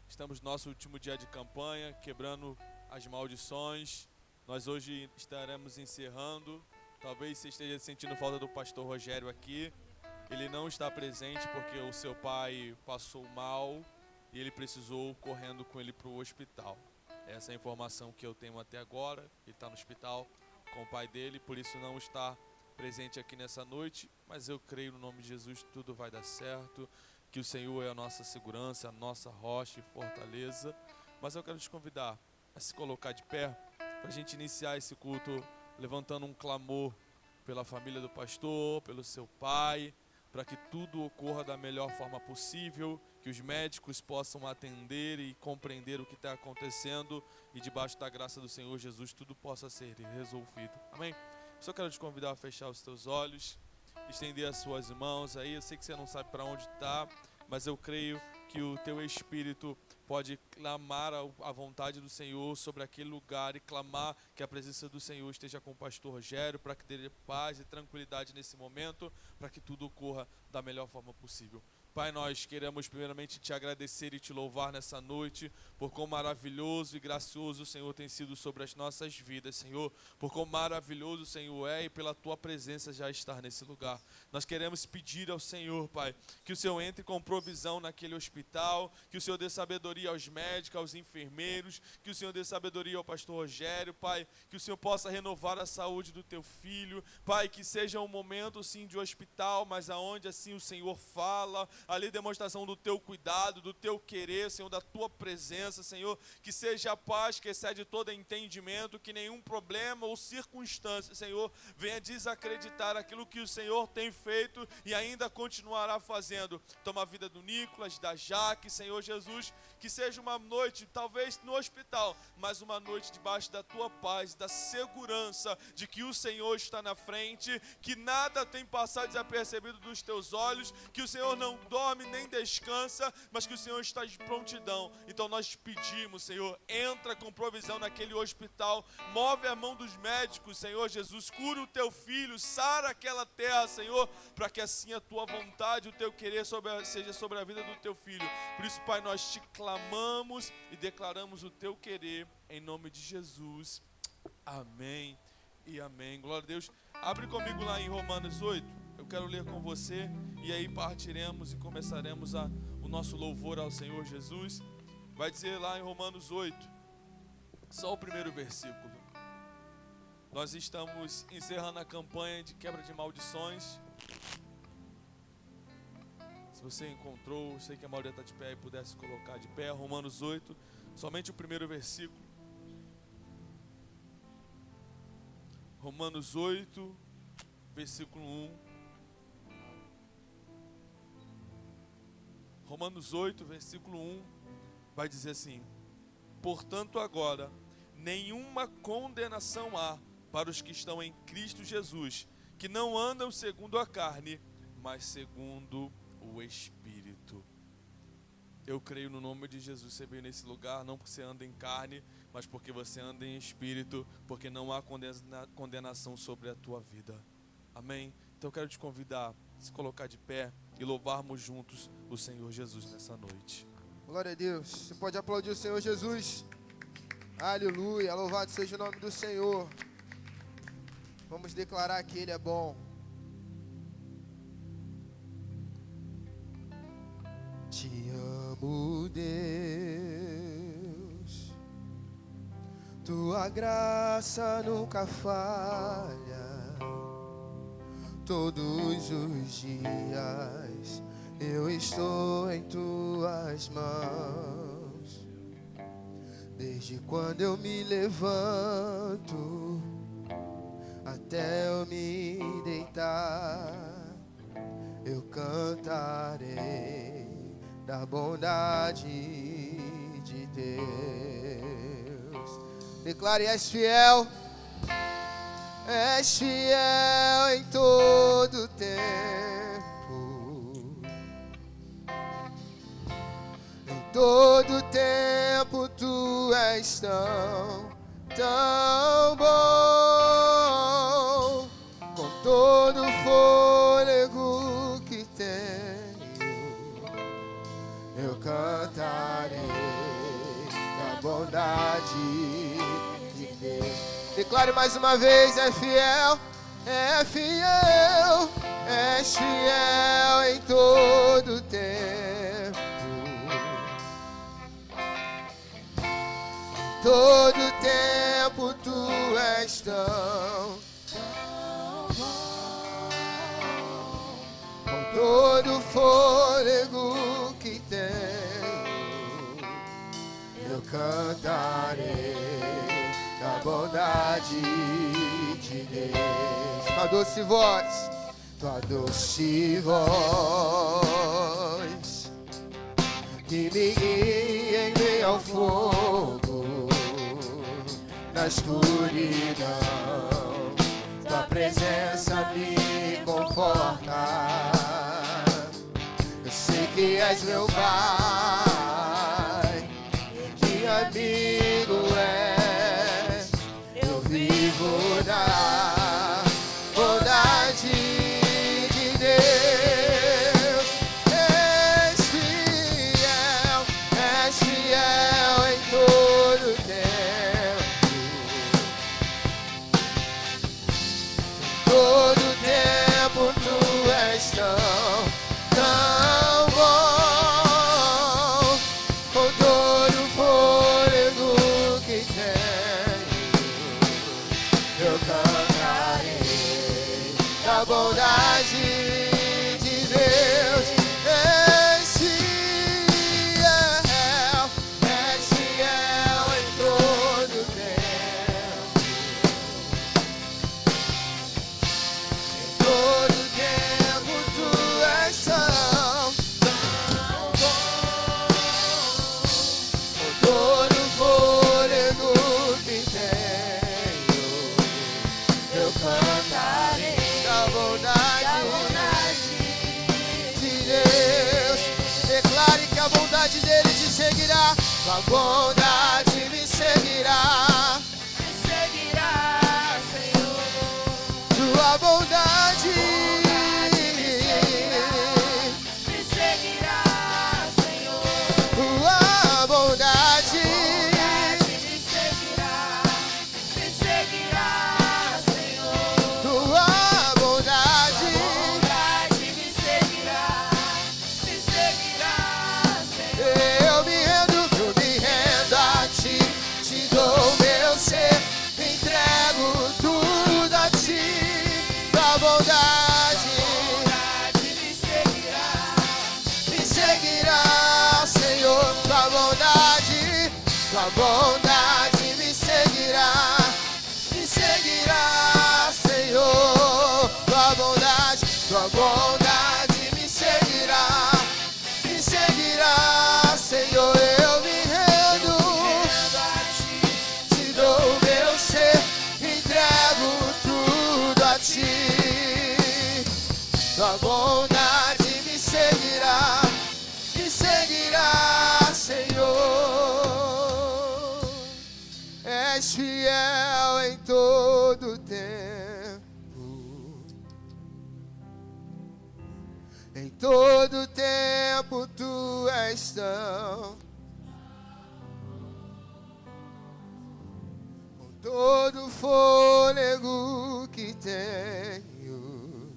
estamos no nosso último dia de campanha, quebrando as maldições. Nós hoje estaremos encerrando. Talvez você esteja sentindo falta do pastor Rogério aqui. Ele não está presente porque o seu pai passou mal e ele precisou correndo com ele para o hospital. Essa é a informação que eu tenho até agora. Ele está no hospital com o pai dele, por isso não está presente aqui nessa noite. Mas eu creio no nome de Jesus, tudo vai dar certo. Que o Senhor é a nossa segurança, a nossa rocha e fortaleza. Mas eu quero te convidar a se colocar de pé para a gente iniciar esse culto levantando um clamor pela família do pastor, pelo seu pai, para que tudo ocorra da melhor forma possível, que os médicos possam atender e compreender o que está acontecendo e debaixo da graça do Senhor Jesus tudo possa ser resolvido. Amém? Só quero te convidar a fechar os teus olhos, estender as suas mãos aí. Eu sei que você não sabe para onde está, mas eu creio que o teu espírito pode clamar a vontade do Senhor sobre aquele lugar e clamar que a presença do Senhor esteja com o pastor Rogério, para que dê paz e tranquilidade nesse momento, para que tudo ocorra da melhor forma possível. Pai, nós queremos primeiramente te agradecer e te louvar nessa noite, por quão maravilhoso e gracioso o Senhor tem sido sobre as nossas vidas, Senhor, por quão maravilhoso o Senhor é e pela tua presença já estar nesse lugar. Nós queremos pedir ao Senhor, Pai, que o Senhor entre com provisão naquele hospital, que o Senhor dê sabedoria aos médicos, aos enfermeiros, que o Senhor dê sabedoria ao pastor Rogério, Pai, que o Senhor possa renovar a saúde do teu filho, Pai, que seja um momento sim de hospital, mas aonde assim o Senhor fala, ali demonstração do teu cuidado, do teu querer, Senhor, da tua presença, Senhor, que seja a paz que excede todo entendimento, que nenhum problema ou circunstância, Senhor, venha desacreditar aquilo que o Senhor tem feito e ainda continuará fazendo. Toma a vida do Nicolas, da Jaque, Senhor Jesus, que seja uma noite, talvez no hospital, mas uma noite debaixo da tua paz, da segurança de que o Senhor está na frente, que nada tem passado desapercebido dos teus olhos, que o Senhor não dorme nem descansa, mas que o Senhor está de prontidão. Então nós pedimos, Senhor, entra com provisão naquele hospital, move a mão dos médicos, Senhor Jesus, cura o teu filho, sara aquela terra, Senhor, para que assim a tua vontade, o teu querer seja sobre a vida do teu filho. Por isso, Pai, nós te clamamos e declaramos o teu querer em nome de Jesus. Amém e amém. Glória a Deus. Abre comigo lá em Romanos 8. Eu quero ler com você e aí partiremos e começaremos o nosso louvor ao Senhor Jesus. Vai dizer lá em Romanos 8, só o primeiro versículo. Nós estamos encerrando a campanha de quebra de maldições. Se você encontrou, sei que a maioria está de pé e pudesse colocar de pé. Romanos 8, somente o primeiro versículo. Romanos 8, versículo 1. Romanos 8, versículo 1, vai dizer assim: portanto agora, nenhuma condenação há para os que estão em Cristo Jesus, que não andam segundo a carne, mas segundo o Espírito. Eu creio no nome de Jesus, você veio nesse lugar, não porque você anda em carne, mas porque você anda em Espírito, porque não há condenação sobre a tua vida. Amém? Então eu quero te convidar a se colocar de pé e louvarmos juntos o Senhor Jesus nessa noite. Glória a Deus. Você pode aplaudir o Senhor Jesus. Aleluia. Louvado seja o nome do Senhor. Vamos declarar que Ele é bom. Te amo, Deus. Tua graça nunca falha. Todos os dias eu estou em tuas mãos. Desde quando eu me levanto até eu me deitar, eu cantarei da bondade de Deus. Declare: és fiel. És fiel em todo tempo. Em todo tempo tu és tão bom. Com todo fôlego que tenho, eu canto cantarei da bondade de Deus. Declare mais uma vez, é fiel, és fiel em todo tempo. Todo tempo tu és tão bom. Com todo fôlego que tenho, eu cantarei da bondade de Deus. Tua doce voz, tua doce voz, que me guia em meio ao fogo, na escuridão. Tua presença me conforta. Eu sei que és meu Pai, que amigo és. Eu vivo na bondade de Deus. És fiel em todo tempo. Todo tempo tu és tão bom. Com todo o fôlego que tenho, eu cantarei da bondade de Deus. És fiel em todo tempo. Em todo tempo tu és tão bom. Com todo o fôlego que tenho, eu cantarei da bondade de Deus. Declare que a bondade dele te seguirá. A bondade me seguirá. Me seguirá, Senhor. Tua bondade Me seguirá, Senhor. tua bondade Me seguirá, Senhor. tua bondade Bondade me seguirá, Senhor. eu me rendo a ti, te dou meu ser, entrego tudo a ti. Tua bondade Bondade me seguirá, Senhor. Tua bondade me seguirá, Senhor. Tua bondade me seguirá, Senhor. Eu me rendo a ti. te dou meu ser, entrego tudo a ti. Tua bondade me seguirá, Senhor. És fiel em todo tempo. Em todo tempo tu és tão. Com todo fôlego que tenho,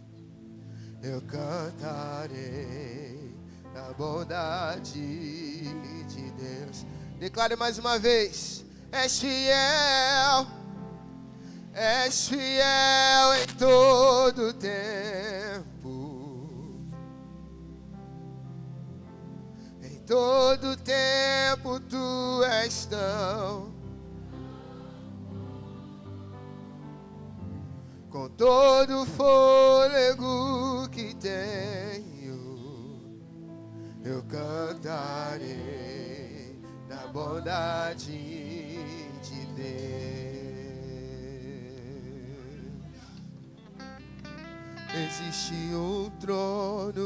eu cantarei a bondade de Deus. Declare mais uma vez. És fiel em todo tempo. Em todo tempo tu és tão. Com todo o fôlego que tenho, eu cantarei da bondade de Deus. Existe um trono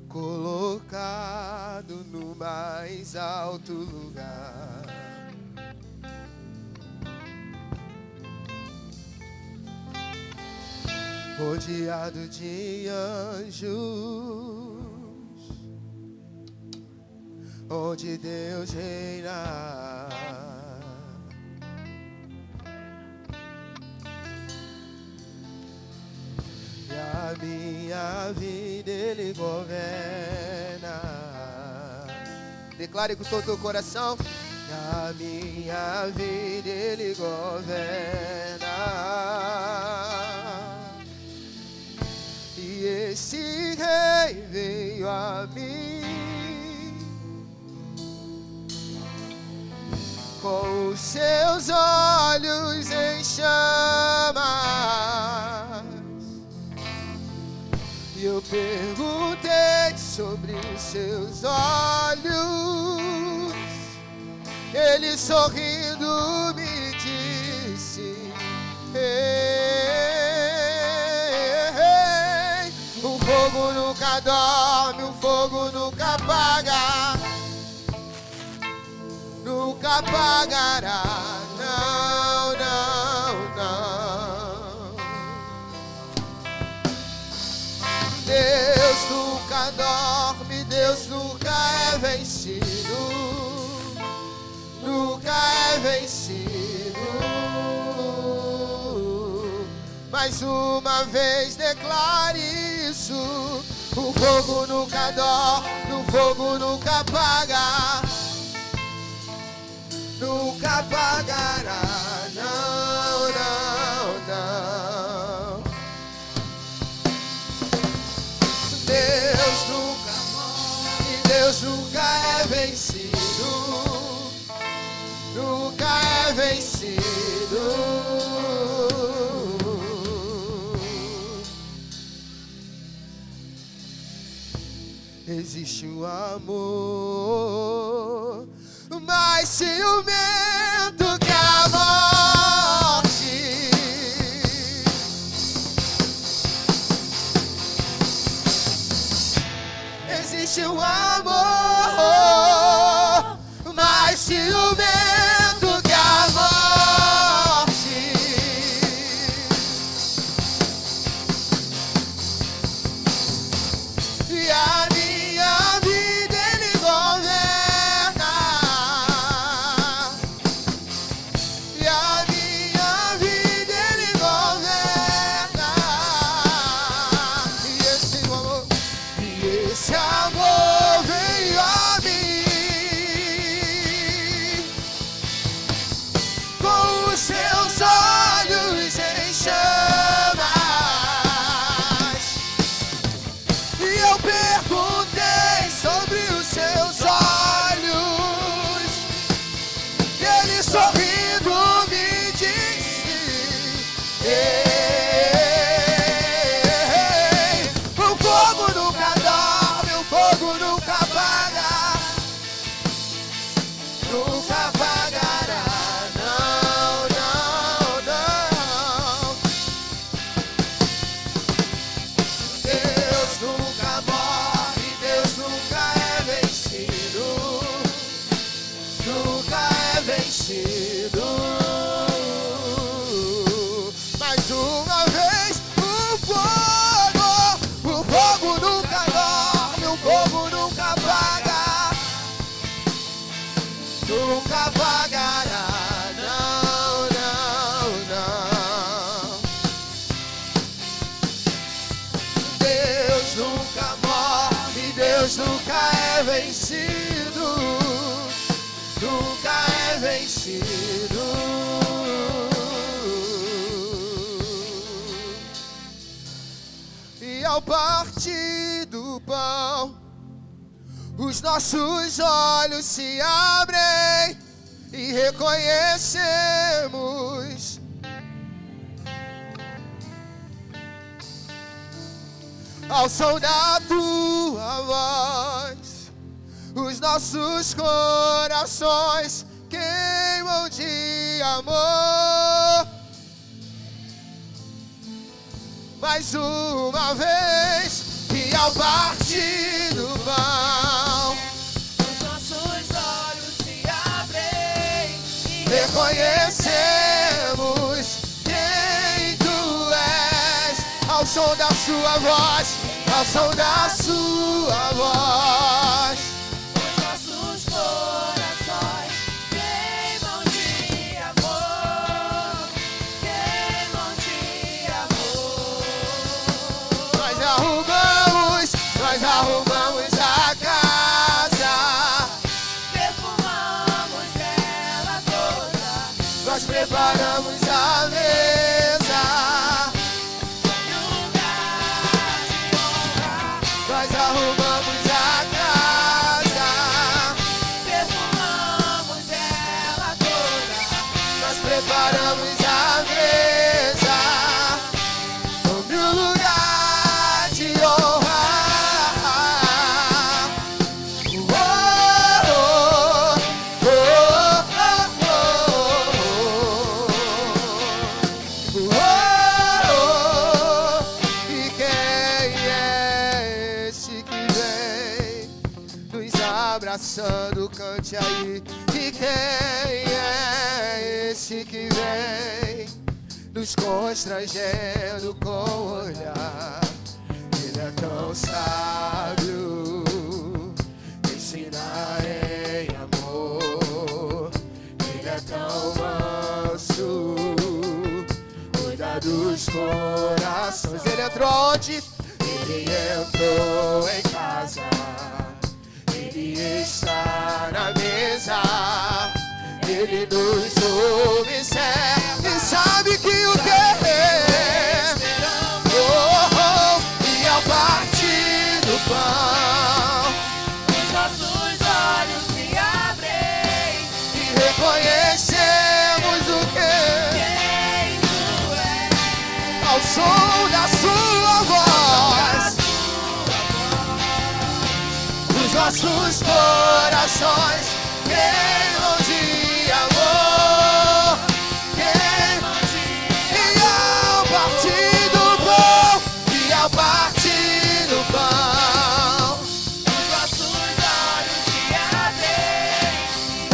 colocado no mais alto lugar. Rodeado de anjos, onde Deus reina. E a minha vida Ele governa. Declare com todo o coração. E a minha vida Ele governa. E esse rei veio a mim com os seus olhos em chamas. E eu perguntei sobre os seus olhos. Ele sorrindo me disse: ei, o fogo nunca dorme, o fogo nunca apaga, nunca apagará, não, não, não. Deus nunca dorme, Deus nunca é vencido, nunca é vencido. Mais uma vez declare isso. O fogo nunca dorme, o fogo nunca apaga, nunca apagará, não, não, não. Deus nunca morre, Deus nunca é vencido, nunca é vencido. Existe um amor mais ciumento que a morte. Existe um amor mais ciumento que a morte. E a minha vida Ele governa. E a minha vida Ele governa. E esse amor veio a mim com os seus olhos em chamas. E eu perguntei sobre os seus olhos. E Ele sorrindo me disse: ei, o fogo nunca dorme, o fogo nunca apaga, nunca apagará, não, não, não. Deus nunca morre, Deus nunca é vencido, nunca é vencido. Mais uma vez, o fogo nunca dorme, o fogo nunca apaga, nunca apagará, não, não, não. Deus nunca morre, Deus nunca é vencido, nunca é vencido. E ao partir do pão, os nossos olhos se abrem e reconhecemos ao som da tua voz, os nossos corações queimam de amor. Mais uma vez, e ao partir do pão, Os nossos olhos se abrem e reconhecemos quem tu és, ao som da sua voz, ao som da sua voz. os nossos abraçando, cante aí. E quem é esse que vem nos constrangendo com o olhar? Ele é tão sábio, ensina em amor. Ele é tão manso, cuida dos corações. Ele entrou onde? Ele entrou em casa. Ele está na mesa. Ele nos observa e sabe que o que é. E ao partir do pão, Os nossos olhos se abrem. e reconhecemos o que Quem tu és. ao som da sua voz. Os nossos corações queimam de amor, queimam e ao partir do pão, e ao partir do pão, Os nossos olhos se abrem.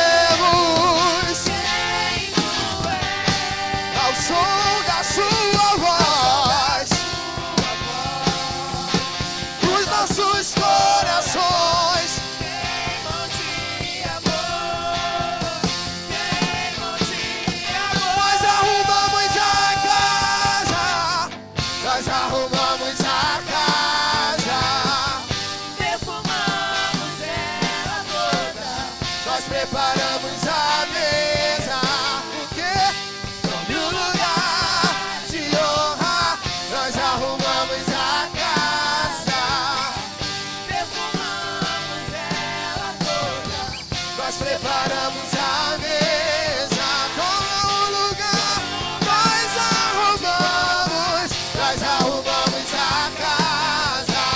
reconhecemos Quem tu és. ao som da sua voz. Os nossos corações Queimam de amor. Queimam de amor. nós arrumamos a casa, nós arrumamos a casa, Perfumamos ela toda. nós preparamos a mesa, porque no lugar de honra, nós arrumamos a casa, Perfumamos ela toda. nós preparamos a mesa, toma o lugar, nós arrumamos a casa,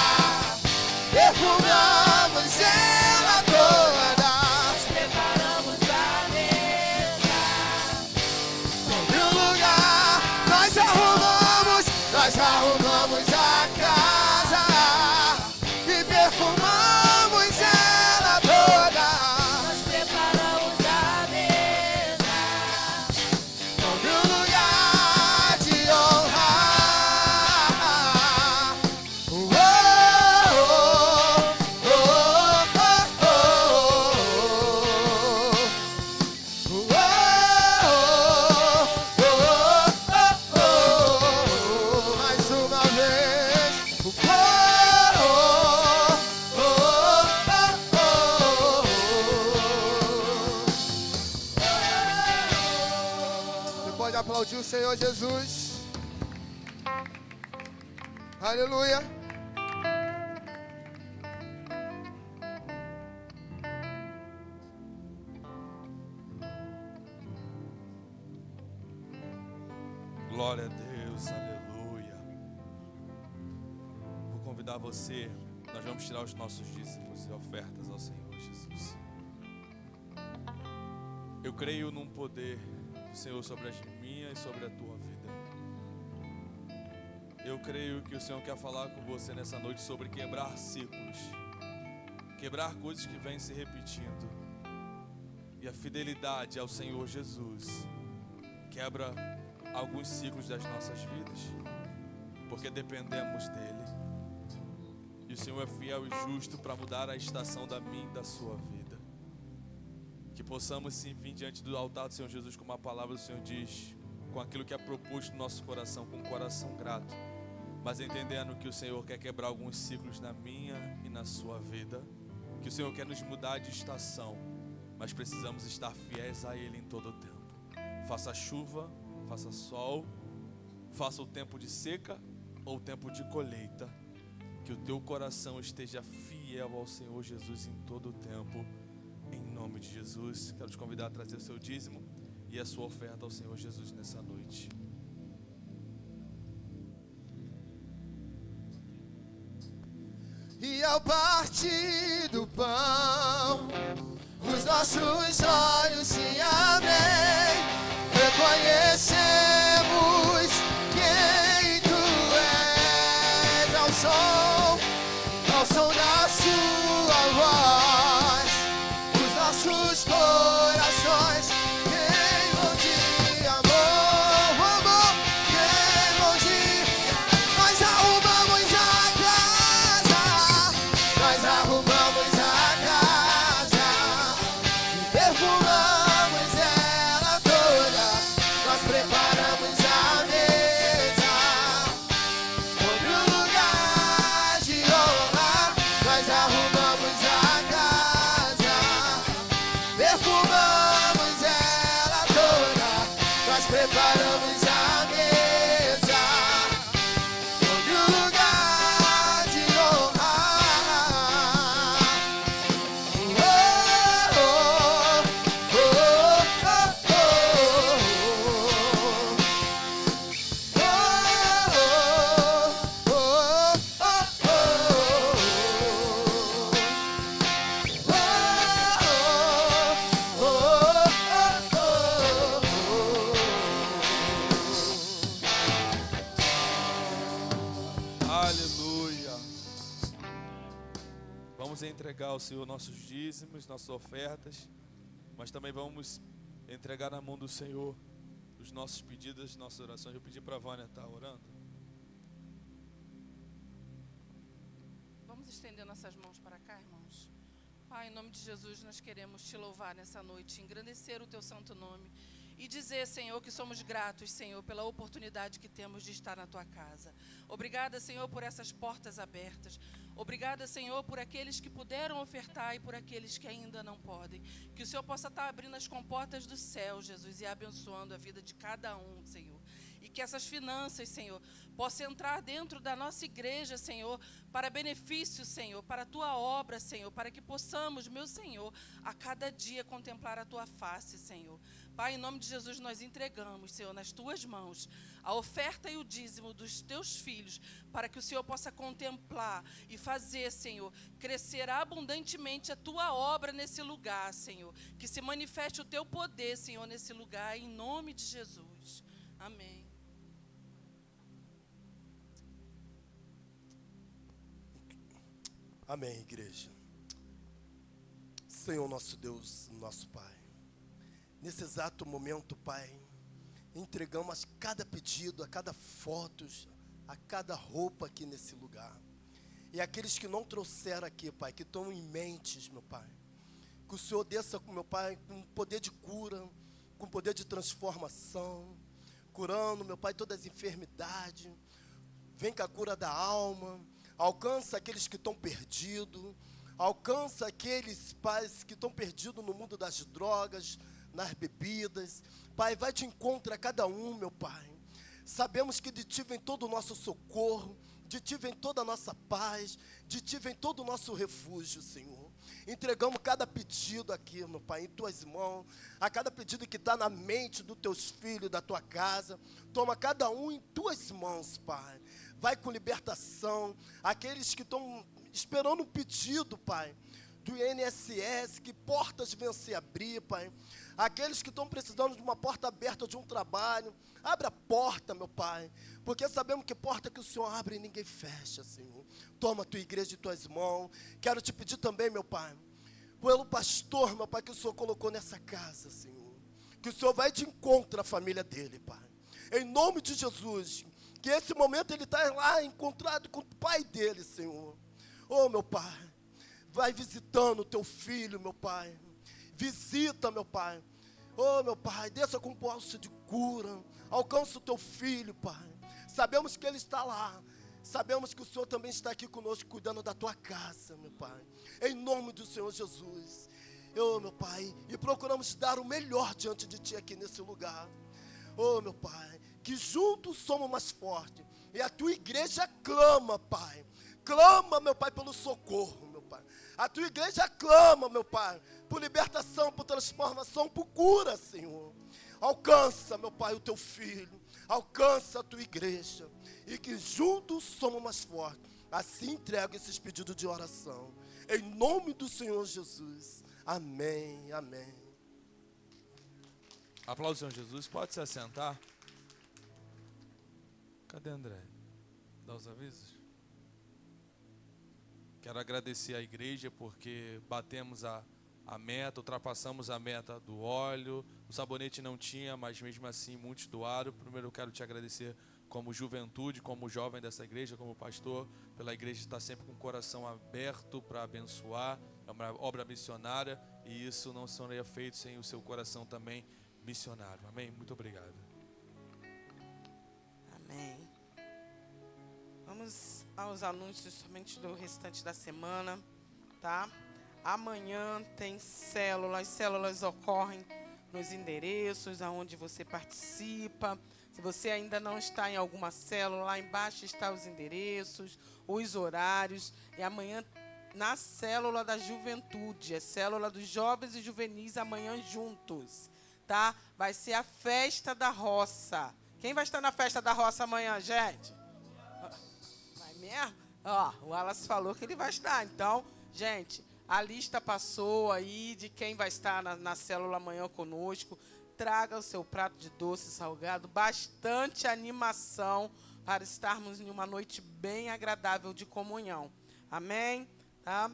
perfumamos ela toda. Preparamos a mesa. No lugar, nós arrumamos a casa e perfumamos ela toda. Nós preparamos a mesa. No lugar de honra. Mais uma vez. Você pode aplaudir o Senhor Jesus. Aleluia. Glória a Deus, aleluia. Vou convidar você, nós vamos tirar os nossos dízimos e ofertas ao Senhor Jesus. Eu creio num poder do Senhor sobre a minha e sobre a tua vida. Eu creio que o Senhor quer falar com você nessa noite sobre quebrar ciclos, quebrar coisas que vêm se repetindo. E a fidelidade ao Senhor Jesus quebra alguns ciclos das nossas vidas, porque dependemos dele. E o Senhor é fiel e justo para mudar a estação da minha e da sua vida. Que possamos sim vir diante do altar do Senhor Jesus, como a palavra do Senhor diz, com aquilo que é proposto no nosso coração, com um coração grato, mas entendendo que o Senhor quer quebrar alguns ciclos na minha e na sua vida, que o Senhor quer nos mudar de estação, mas precisamos estar fiéis a Ele em todo o tempo. Faça chuva, faça sol, faça o tempo de seca ou o tempo de colheita, que o teu coração esteja fiel ao Senhor Jesus em todo o tempo, em nome de Jesus. Quero te convidar a trazer o seu dízimo e a sua oferta ao Senhor Jesus nessa noite. E ao partir do pão, os nossos olhos se abrem, reconhecemos quem tu és, ao som da sua arrumamos a casa, perfumamos ela toda, nós preparamos a mesa, todo lugar de honra. Oh, oh, oh, oh, Aleluia. Vamos entregar ao Senhor nossos dízimos, nossas ofertas, mas também vamos entregar na mão do Senhor os nossos pedidos, nossas orações. Eu pedi para a Vânia estar orando. Vamos estender nossas mãos para cá, irmãos. Pai, em nome de Jesus, nós queremos te louvar nessa noite, engrandecer o teu santo nome e dizer, Senhor, que somos gratos, Senhor, pela oportunidade que temos de estar na tua casa. Obrigada, Senhor, por essas portas abertas. Obrigada, Senhor, por aqueles que puderam ofertar e por aqueles que ainda não podem. Que o Senhor possa estar abrindo as comportas do céu, Jesus, e abençoando a vida de cada um, Senhor. E que essas finanças, Senhor, possam entrar dentro da nossa igreja, Senhor, para benefício, Senhor, para a tua obra, Senhor, para que possamos, meu Senhor, a cada dia contemplar a tua face, Senhor. Pai, em nome de Jesus, nós entregamos, Senhor, nas tuas mãos, a oferta e o dízimo dos teus filhos, para que o Senhor possa contemplar e fazer, Senhor, crescer abundantemente a tua obra nesse lugar, Senhor. Que se manifeste o teu poder, Senhor, nesse lugar, em nome de Jesus. Amém. Amém, igreja. Senhor nosso Deus, nosso Pai, nesse exato momento, Pai, entregamos a cada pedido, a cada foto, a cada roupa aqui nesse lugar. E aqueles que não trouxeram aqui, Pai, que estão em mentes, meu Pai, que o Senhor desça, meu Pai, com poder de cura, com poder de transformação, curando, meu Pai, todas as enfermidades. Vem com a cura da alma. Alcança aqueles que estão perdidos. Alcança aqueles, pais, que estão perdidos no mundo das drogas, nas bebidas. Pai, vai de encontro a cada um, meu Pai. Sabemos que de Ti vem todo o nosso socorro, de Ti vem toda a nossa paz, de Ti vem todo o nosso refúgio, Senhor. Entregamos cada pedido aqui, meu Pai, em Tuas mãos. A cada pedido que está na mente dos Teus filhos, da Tua casa. Toma cada um em Tuas mãos, Pai. Vai com libertação. Aqueles que estão esperando um pedido, Pai, do INSS, que portas venham se abrir, Pai. Aqueles que estão precisando de uma porta aberta de um trabalho, abre a porta, meu Pai, porque sabemos que porta que o Senhor abre e ninguém fecha, Senhor. Toma a Tua igreja em Tuas mãos. Quero Te pedir também, meu Pai, pelo pastor, meu Pai, que o Senhor colocou nessa casa, Senhor, que o Senhor vai de encontro à família dele, Pai, em nome de Jesus. Que esse momento ele está lá encontrado com o pai dele, Senhor. Oh, meu Pai, vai visitando o Teu filho, meu Pai. Visita, meu Pai. Oh, meu Pai, desça com posse de cura. Alcança o Teu filho, Pai. Sabemos que ele está lá. Sabemos que o Senhor também está aqui conosco, cuidando da Tua casa, meu Pai. Em nome do Senhor Jesus. Oh, meu Pai, e procuramos dar o melhor diante de Ti aqui nesse lugar. Oh, meu Pai, que juntos somos mais fortes. E a Tua igreja clama, Pai. Clama, meu Pai, pelo socorro, meu Pai. A Tua igreja clama, meu Pai, por libertação, por transformação, por cura, Senhor. Alcança, meu Pai, o Teu filho. Alcança a Tua igreja. E que juntos somos mais fortes. Assim entrego esses pedidos de oração. Em nome do Senhor Jesus. Amém, amém. Aplausos, Senhor Jesus. Pode se assentar. Cadê André? Dá os avisos. Quero agradecer à igreja porque batemos a meta, ultrapassamos a meta do óleo. O sabonete não tinha, mas mesmo assim muitos doaram. Primeiro eu quero te agradecer como juventude, como jovem dessa igreja, como pastor, pela igreja estar sempre com o coração aberto para abençoar. É uma obra missionária e isso não seria feito sem o seu coração também missionário. Amém? Muito obrigado. Amém. Vamos aos anúncios somente do restante da semana. tá? Amanhã tem células. Células ocorrem nos endereços aonde você participa. Se você ainda não está em alguma célula, lá embaixo estão os endereços, os horários. E amanhã, na célula da juventude, a célula dos jovens e juvenis, amanhã juntos, tá? Vai ser a festa da roça. Quem vai estar na festa da roça amanhã, gente? Vai mesmo? Ó, o Wallace falou que ele vai estar. Então, gente, a lista passou aí de quem vai estar na célula amanhã conosco. Traga o seu prato de doce salgado, bastante animação para estarmos em uma noite bem agradável de comunhão. Amém? Tá?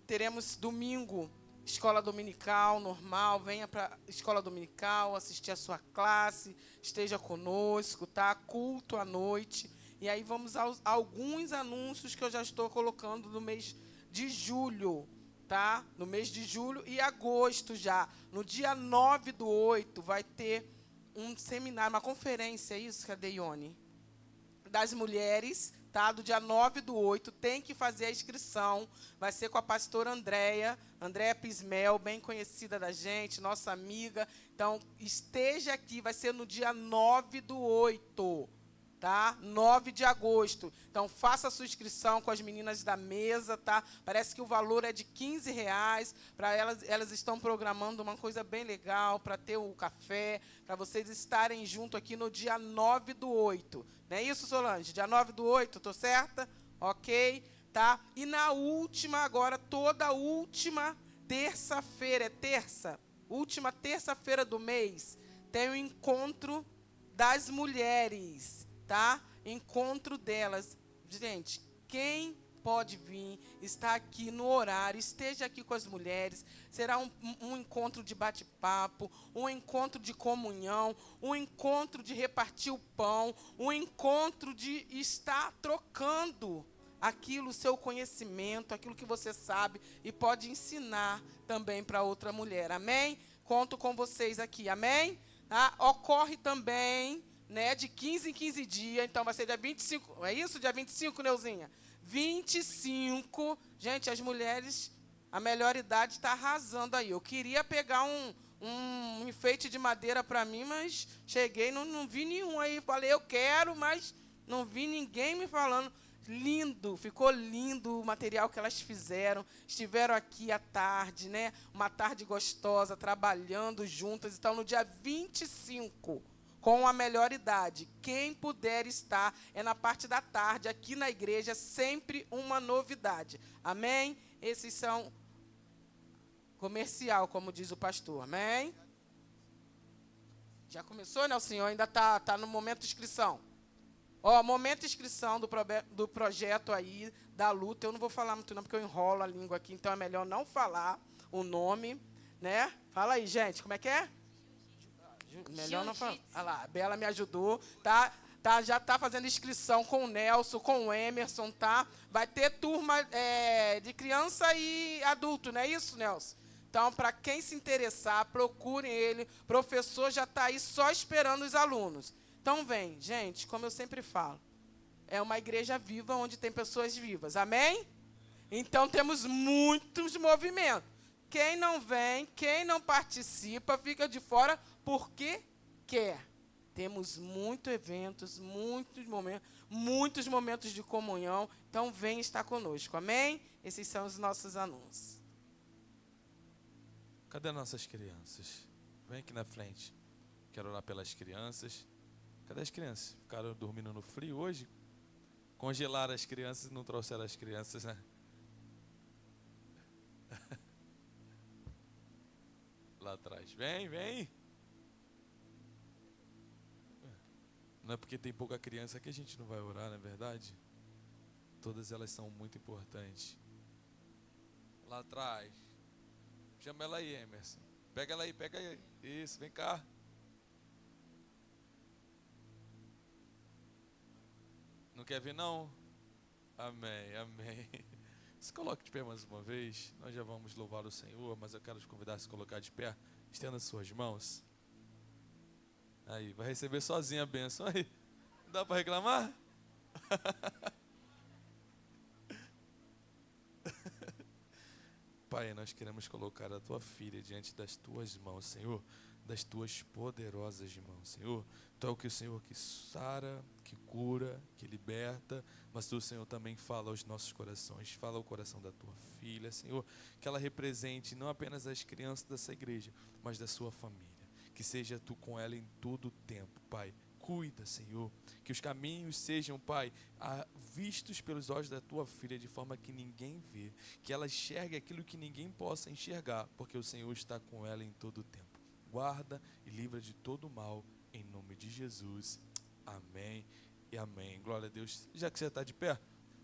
Teremos domingo, escola dominical normal. Venha para a escola dominical, assistir a sua classe, esteja conosco, tá? Culto à noite. E aí vamos a alguns anúncios que eu já estou colocando no mês de julho. Tá? No mês de julho e agosto já. No dia 9/8 vai ter um seminário, uma conferência, isso, cadê Ione? Das mulheres, tá? Do dia 9/8, tem que fazer a inscrição. Vai ser com a pastora Andréia Pismel, bem conhecida da gente, nossa amiga. Então, esteja aqui, vai ser no dia 9/8. Tá? 9 de agosto. Então, faça a sua inscrição com as meninas da mesa, tá? Parece que o valor é de R$15. Para elas estão programando uma coisa bem legal, para ter o café, para vocês estarem junto aqui no dia 9/8. Não é isso, Solange? Dia 9/8, tô certa? Ok, tá? E na última, agora, toda última terça-feira, última terça-feira do mês, tem o encontro das mulheres. Tá? Encontro delas. Gente, quem pode vir, está aqui no horário, esteja aqui com as mulheres. Será um encontro de bate-papo, um encontro de comunhão, um encontro de repartir o pão, um encontro de estar trocando aquilo, o seu conhecimento, aquilo que você sabe e pode ensinar também para outra mulher. Amém? Conto com vocês aqui. Amém? Tá? Ocorre também, né, de 15 em 15 dias, então vai ser dia 25, é isso? Dia 25, Neuzinha? 25, gente, as mulheres, a melhor idade está arrasando aí. Eu queria pegar um enfeite de madeira para mim, mas cheguei, não vi nenhum aí. Falei, eu quero, mas não vi ninguém me falando. Lindo, ficou lindo o material que elas fizeram. Estiveram aqui à tarde, né? Uma tarde gostosa, trabalhando juntas. Então, no dia 25, com a melhor idade. Quem puder estar, é na parte da tarde, aqui na igreja, sempre uma novidade. Amém? Esses são comercial, como diz o pastor. Amém? Já começou, né? O senhor ainda tá no momento de inscrição. Ó, momento de inscrição do projeto aí, da luta. Eu não vou falar muito não, porque eu enrolo a língua aqui, então é melhor não falar o nome, né? Fala aí, gente, como é que é? Melhor não falar. Olha lá, a Bela me ajudou, tá? Já tá fazendo inscrição com o Nelson, com o Emerson, tá? Vai ter turma de criança e adulto, não é isso, Nelson? Então, para quem se interessar, procurem ele. O professor já está aí só esperando os alunos. Então, vem, gente, como eu sempre falo, é uma igreja viva onde tem pessoas vivas, amém? Então, temos muitos movimentos. Quem não vem, quem não participa, fica de fora porque quer. Temos muitos eventos, muitos momentos de comunhão. Então, vem estar conosco, amém? Esses são os nossos anúncios. Cadê nossas crianças? Vem aqui na frente. Quero orar pelas crianças. Cadê as crianças? Ficaram dormindo no frio hoje? Congelaram as crianças e não trouxeram as crianças, né? Lá atrás. Vem, vem. Não é porque tem pouca criança que a gente não vai orar, não é verdade? Todas elas são muito importantes. Lá atrás. Chama ela aí, Emerson. Pega ela aí, pega aí. Isso, vem cá. Não quer vir, não? Amém, amém. Se coloque de pé mais uma vez. Nós já vamos louvar o Senhor, mas eu quero te convidar a se colocar de pé. Estenda suas mãos. Aí, vai receber sozinha a bênção. Aí, não dá para reclamar? Pai, nós queremos colocar a tua filha diante das tuas mãos, Senhor, das tuas poderosas mãos, Senhor. Tu é o que o Senhor que sara, que cura, que liberta, mas tu, Senhor, também fala aos nossos corações, fala ao coração da tua filha, Senhor, que ela represente não apenas as crianças dessa igreja, mas da sua família, que seja tu com ela em todo o tempo, Pai. Cuida, Senhor, que os caminhos sejam, Pai, vistos pelos olhos da tua filha de forma que ninguém vê, que ela enxergue aquilo que ninguém possa enxergar, porque o Senhor está com ela em todo o tempo. Guarda e livra de todo mal, em nome de Jesus. Amém e amém. Glória a Deus. Já que você está de pé,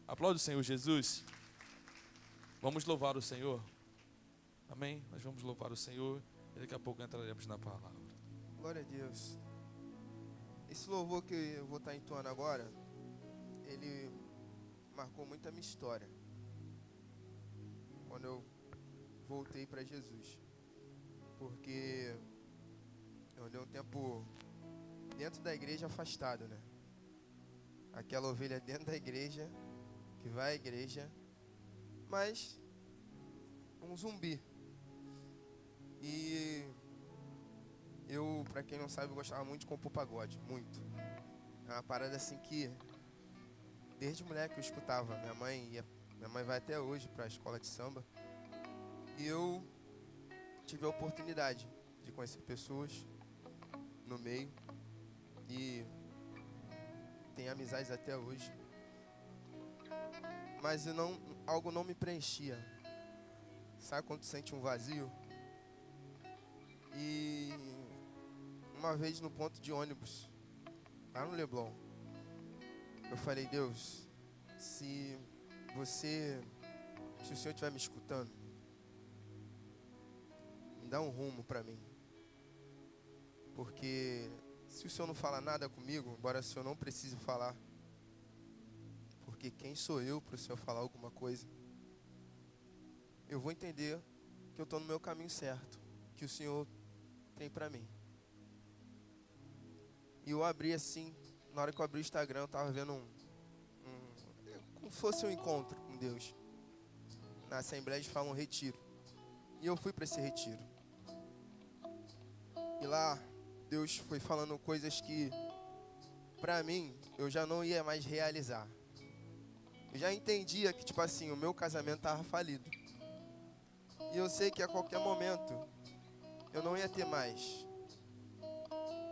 aplaude o Senhor Jesus. Vamos louvar o Senhor. Amém? Nós vamos louvar o Senhor e daqui a pouco entraremos na palavra. Glória a Deus. Esse louvor que eu vou estar entoando agora, ele marcou muito a minha história. Quando eu voltei para Jesus. Porque eu andei um tempo dentro da igreja afastado, né? Aquela ovelha dentro da igreja, que vai à igreja, mas um zumbi. E eu, pra quem não sabe, eu gostava muito de compor pagode, muito. É uma parada assim que, desde moleque eu escutava. Minha mãe vai até hoje pra escola de samba. E eu tive a oportunidade de conhecer pessoas no meio. E tenho amizades até hoje. Mas algo não me preenchia. Sabe quando tu sente um vazio? E uma vez no ponto de ônibus, lá no Leblon, eu falei: Deus, se o Senhor estiver me escutando, me dá um rumo para mim. Porque se o Senhor não fala nada comigo, embora o Senhor não precise falar, porque quem sou eu para o Senhor falar alguma coisa, eu vou entender que eu estou no meu caminho certo, que o Senhor tem para mim. E eu abri assim, na hora que eu abri o Instagram, eu estava vendo como fosse um encontro com Deus. Na Assembleia de Fala, um retiro. E eu fui para esse retiro. E lá, Deus foi falando coisas que, para mim, eu já não ia mais realizar. Eu já entendia que, tipo assim, o meu casamento estava falido. E eu sei que a qualquer momento, eu não ia ter mais.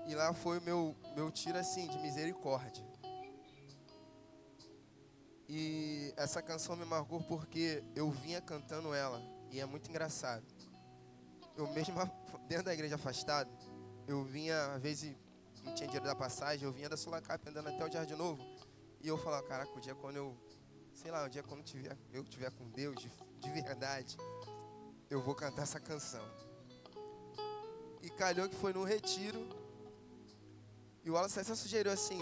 E lá foi o meu tiro, assim, de misericórdia. E essa canção me marcou porque eu vinha cantando ela. E é muito engraçado. Eu mesmo, dentro da igreja afastado, eu vinha, às vezes, não tinha dinheiro da passagem, eu vinha da Sulacap andando até o Jardim Novo. E eu falava: caraca, o dia quando eu, sei lá, o dia quando eu tiver com Deus, de verdade, eu vou cantar essa canção. E calhou que foi num retiro. E o Wallace até sugeriu assim: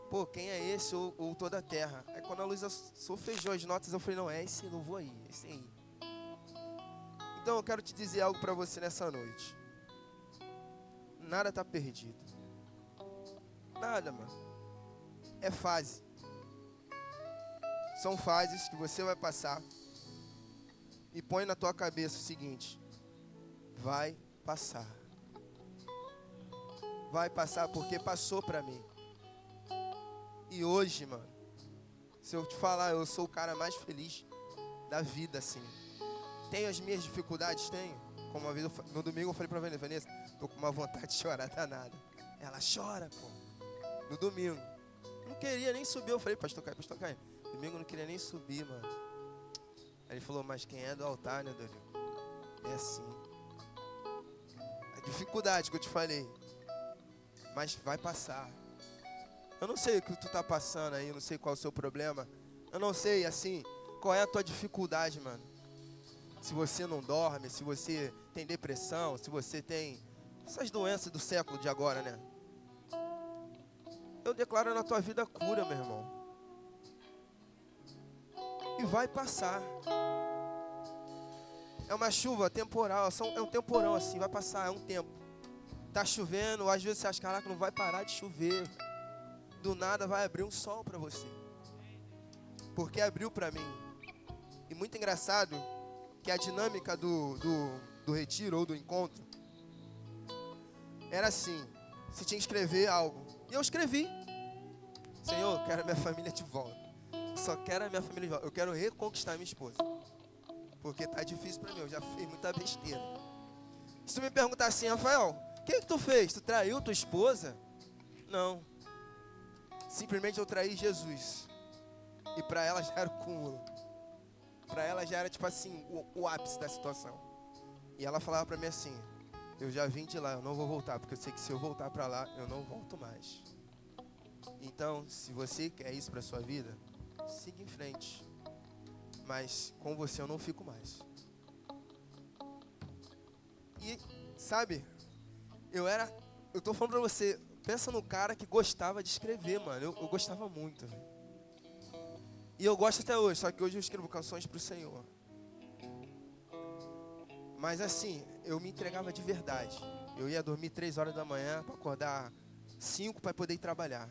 pô, quem é esse ou toda a terra? Aí quando a Luísa solfejou as notas, eu falei: não, é esse louvor aí, é esse aí. Então eu quero te dizer algo pra você nessa noite. Nada tá perdido. Nada, mano. É fase. São fases que você vai passar. E põe na tua cabeça o seguinte: vai passar. Vai passar porque passou pra mim. E hoje, mano, se eu te falar, eu sou o cara mais feliz da vida, assim. Tenho as minhas dificuldades? Tenho. Como uma vez, no domingo eu falei pra Vanessa: tô com uma vontade de chorar danada. Ela: chora, pô. No domingo. Não queria nem subir. Eu falei: pastor Caio. Domingo eu não queria nem subir, mano. Aí ele falou: mas quem é do altar, né, Dorico? É assim. A dificuldade que eu te falei. Mas vai passar. Eu não sei o que tu tá passando aí, eu não sei qual é o seu problema. Eu não sei, assim, qual é a tua dificuldade, mano. Se você não dorme, se você tem depressão, se você tem essas doenças do século de agora, né? Eu declaro na tua vida cura, meu irmão. E vai passar. É uma chuva temporal, é um temporão assim, vai passar, é um tempo. Tá chovendo, às vezes você acha: caraca, não vai parar de chover. Do nada vai abrir um sol pra você. Porque abriu pra mim. E muito engraçado que a dinâmica do retiro ou do encontro era assim, você tinha que escrever algo. E eu escrevi. Senhor, eu quero a minha família de volta. Só quero a minha família de volta. Eu quero reconquistar minha esposa. Porque tá difícil pra mim, eu já fiz muita besteira. Se tu me perguntar assim, Rafael, o que tu fez? Tu traiu tua esposa? Não. Simplesmente eu traí Jesus. E pra ela já era o cúmulo. Pra ela já era tipo assim, o ápice da situação. E ela falava pra mim assim, eu já vim de lá, eu não vou voltar, porque eu sei que se eu voltar pra lá, eu não volto mais. Então, se você quer isso pra sua vida, siga em frente. Mas com você eu não fico mais. E, sabe, eu tô falando pra você, pensa no cara que gostava de escrever, mano. Eu gostava muito, velho. E eu gosto até hoje, só que hoje eu escrevo canções pro Senhor. Mas assim, eu me entregava de verdade. Eu ia dormir 3 horas da manhã para acordar 5 para poder ir trabalhar.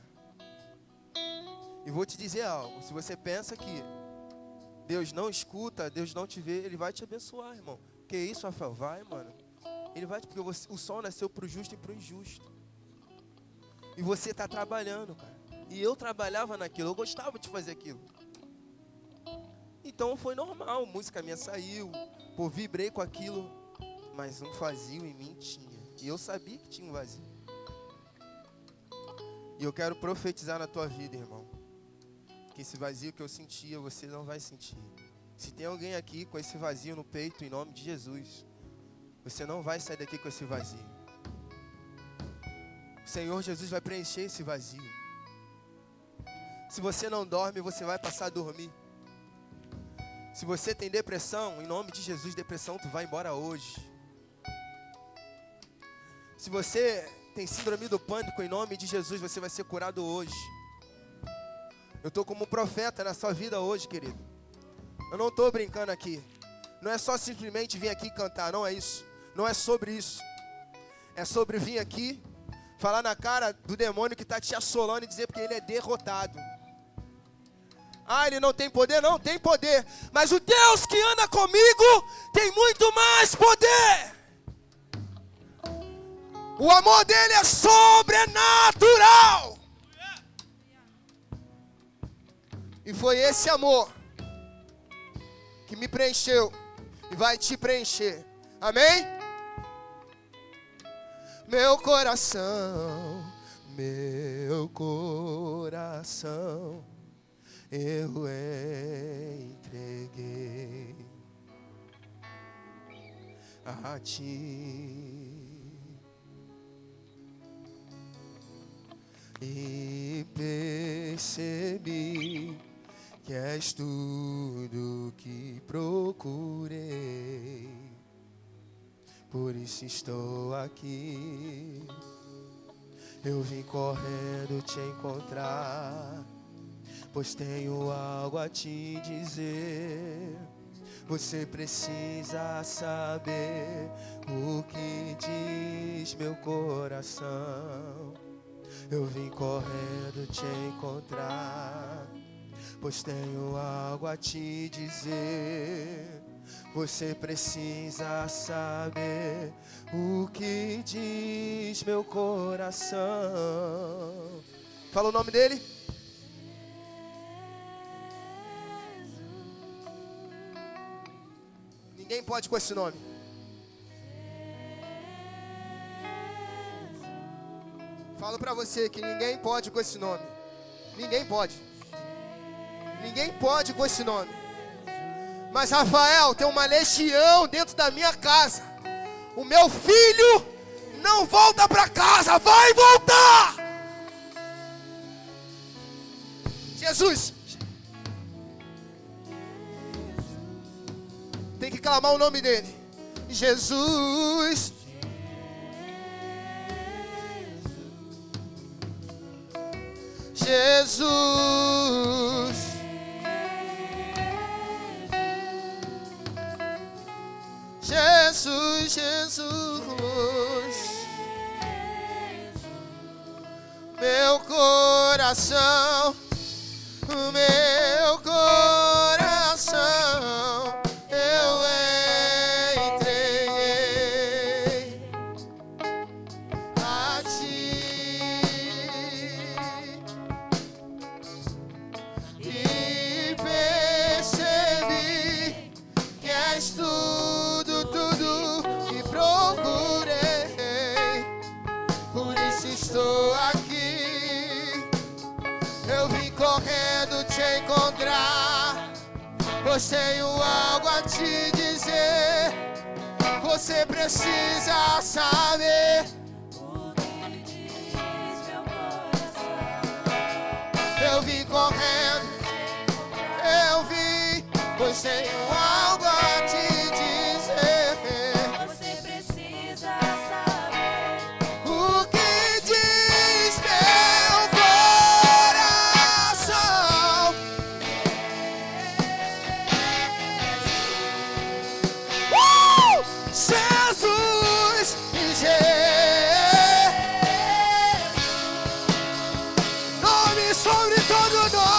E vou te dizer algo, se você pensa que Deus não escuta, Deus não te vê, Ele vai te abençoar, irmão. Que isso, Rafael? Vai, mano. Ele vai, porque o sol nasceu pro justo e pro injusto. E você tá trabalhando, cara. E eu trabalhava naquilo, eu gostava de fazer aquilo. Então foi normal, música minha saiu, pô, vibrei com aquilo, mas um vazio em mim tinha. E eu sabia que tinha um vazio. E eu quero profetizar na tua vida, irmão, que esse vazio que eu sentia, você não vai sentir. Se tem alguém aqui com esse vazio no peito, em nome de Jesus, você não vai sair daqui com esse vazio. O Senhor Jesus vai preencher esse vazio. Se você não dorme, você vai passar a dormir. Se você tem depressão, em nome de Jesus, depressão, tu vai embora hoje. Se você tem síndrome do pânico, em nome de Jesus, você vai ser curado hoje. Eu estou como profeta na sua vida hoje, querido. Eu não estou brincando aqui. Não é só simplesmente vir aqui cantar, não é isso. Não é sobre isso. É sobre vir aqui, falar na cara do demônio que está te assolando e dizer porque ele é derrotado. Ah, ele não tem poder? Não, tem poder. Mas o Deus que anda comigo tem muito mais poder. O amor dele é sobrenatural. E foi esse amor que me preencheu e vai te preencher. Amém? Meu coração eu entreguei a ti e percebi que és tudo que procurei, por isso estou aqui. Eu vim correndo te encontrar, pois tenho algo a te dizer. Você precisa saber o que diz meu coração. Eu vim correndo te encontrar, pois tenho algo a te dizer. Você precisa saber o que diz meu coração. Fala o nome dele. Ninguém pode com esse nome. Falo pra você que ninguém pode com esse nome. Ninguém pode. Ninguém pode com esse nome. Mas Rafael, tem uma legião dentro da minha casa. O meu filho não volta pra casa. Vai voltar. Jesus. Tem que clamar o nome dele. Jesus. Jesus. Jesus, Jesus. Meu coração, meu coração, eu és tudo, tudo que procurei. Por isso estou aqui. Eu vim correndo te encontrar, pois tenho algo a te dizer. Você precisa saber O que diz meu coração? eu vim correndo, eu vim, pois tenho algo a te dizer. Você precisa saber O que diz meu coração? Jesus, nome sobre todo nome.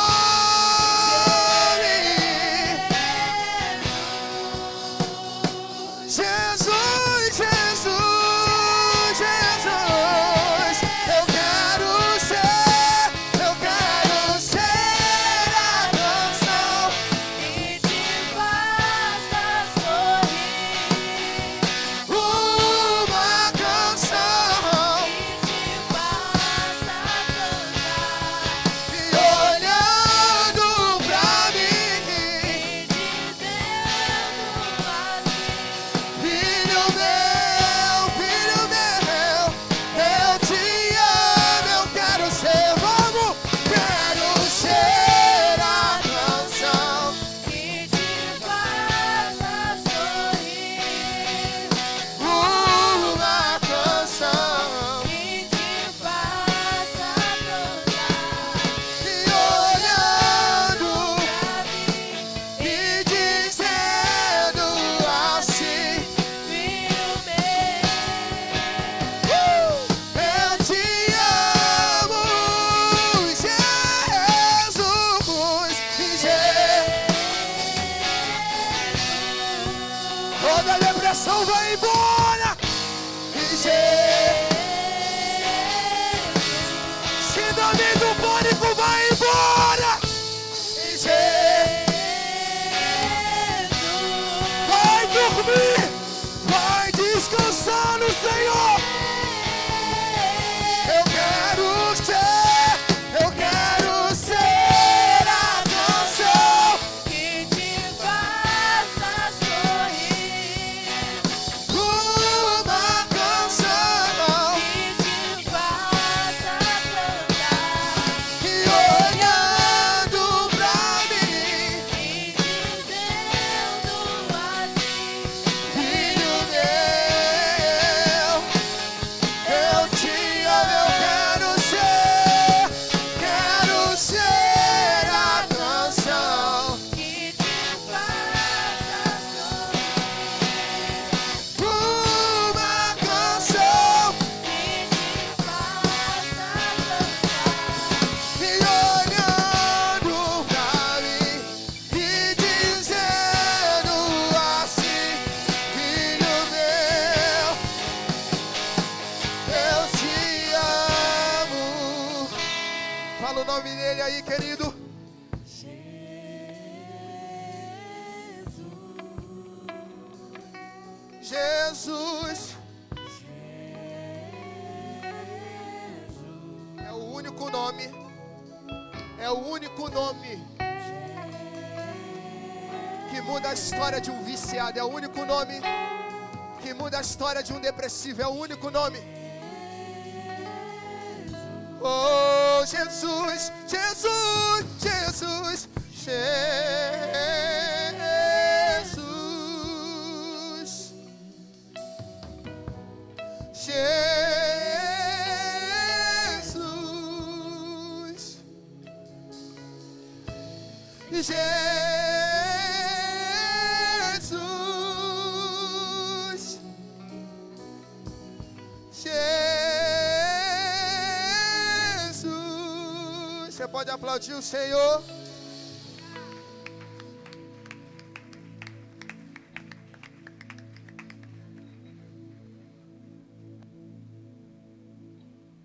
Jesus, Jesus, Jesus, eu quero ser a canção que te faça sorrir, uma canção que te faça cantar, e olhando pra mim, e dizendo assim: filho meu, eu te amo, eu quero ser, vamos, quero ser a canção. que te faça sorrir, Uma canção que te faça cantar, e olhando pra mim, e dizendo assim, filho meu. eu te amo, Jesus. Toda depressão vai embora. Síndrome do pânico vai embora. Vai dormir, vai descansar no Senhor. Eu quero ser a canção. Que te faça sorrir, Uma canção que te faça cantar, e olhando pra mim, e dizendo assim: filho meu, eu te amo, eu quero ser a canção. que te faça sorrir, Uma canção que te faça cantar, e olhando pra mim e dizendo assim, filho meu, eu te amo. Fala o nome dele aí, querido. Jesus. É o único nome. É o único nome que muda a história de um viciado. É o único nome que muda a história de um depressivo. É o único nome. Oh, Jesus, Jesus, Jesus, Jesus. Jesus. Jesus. Você pode aplaudir o Senhor?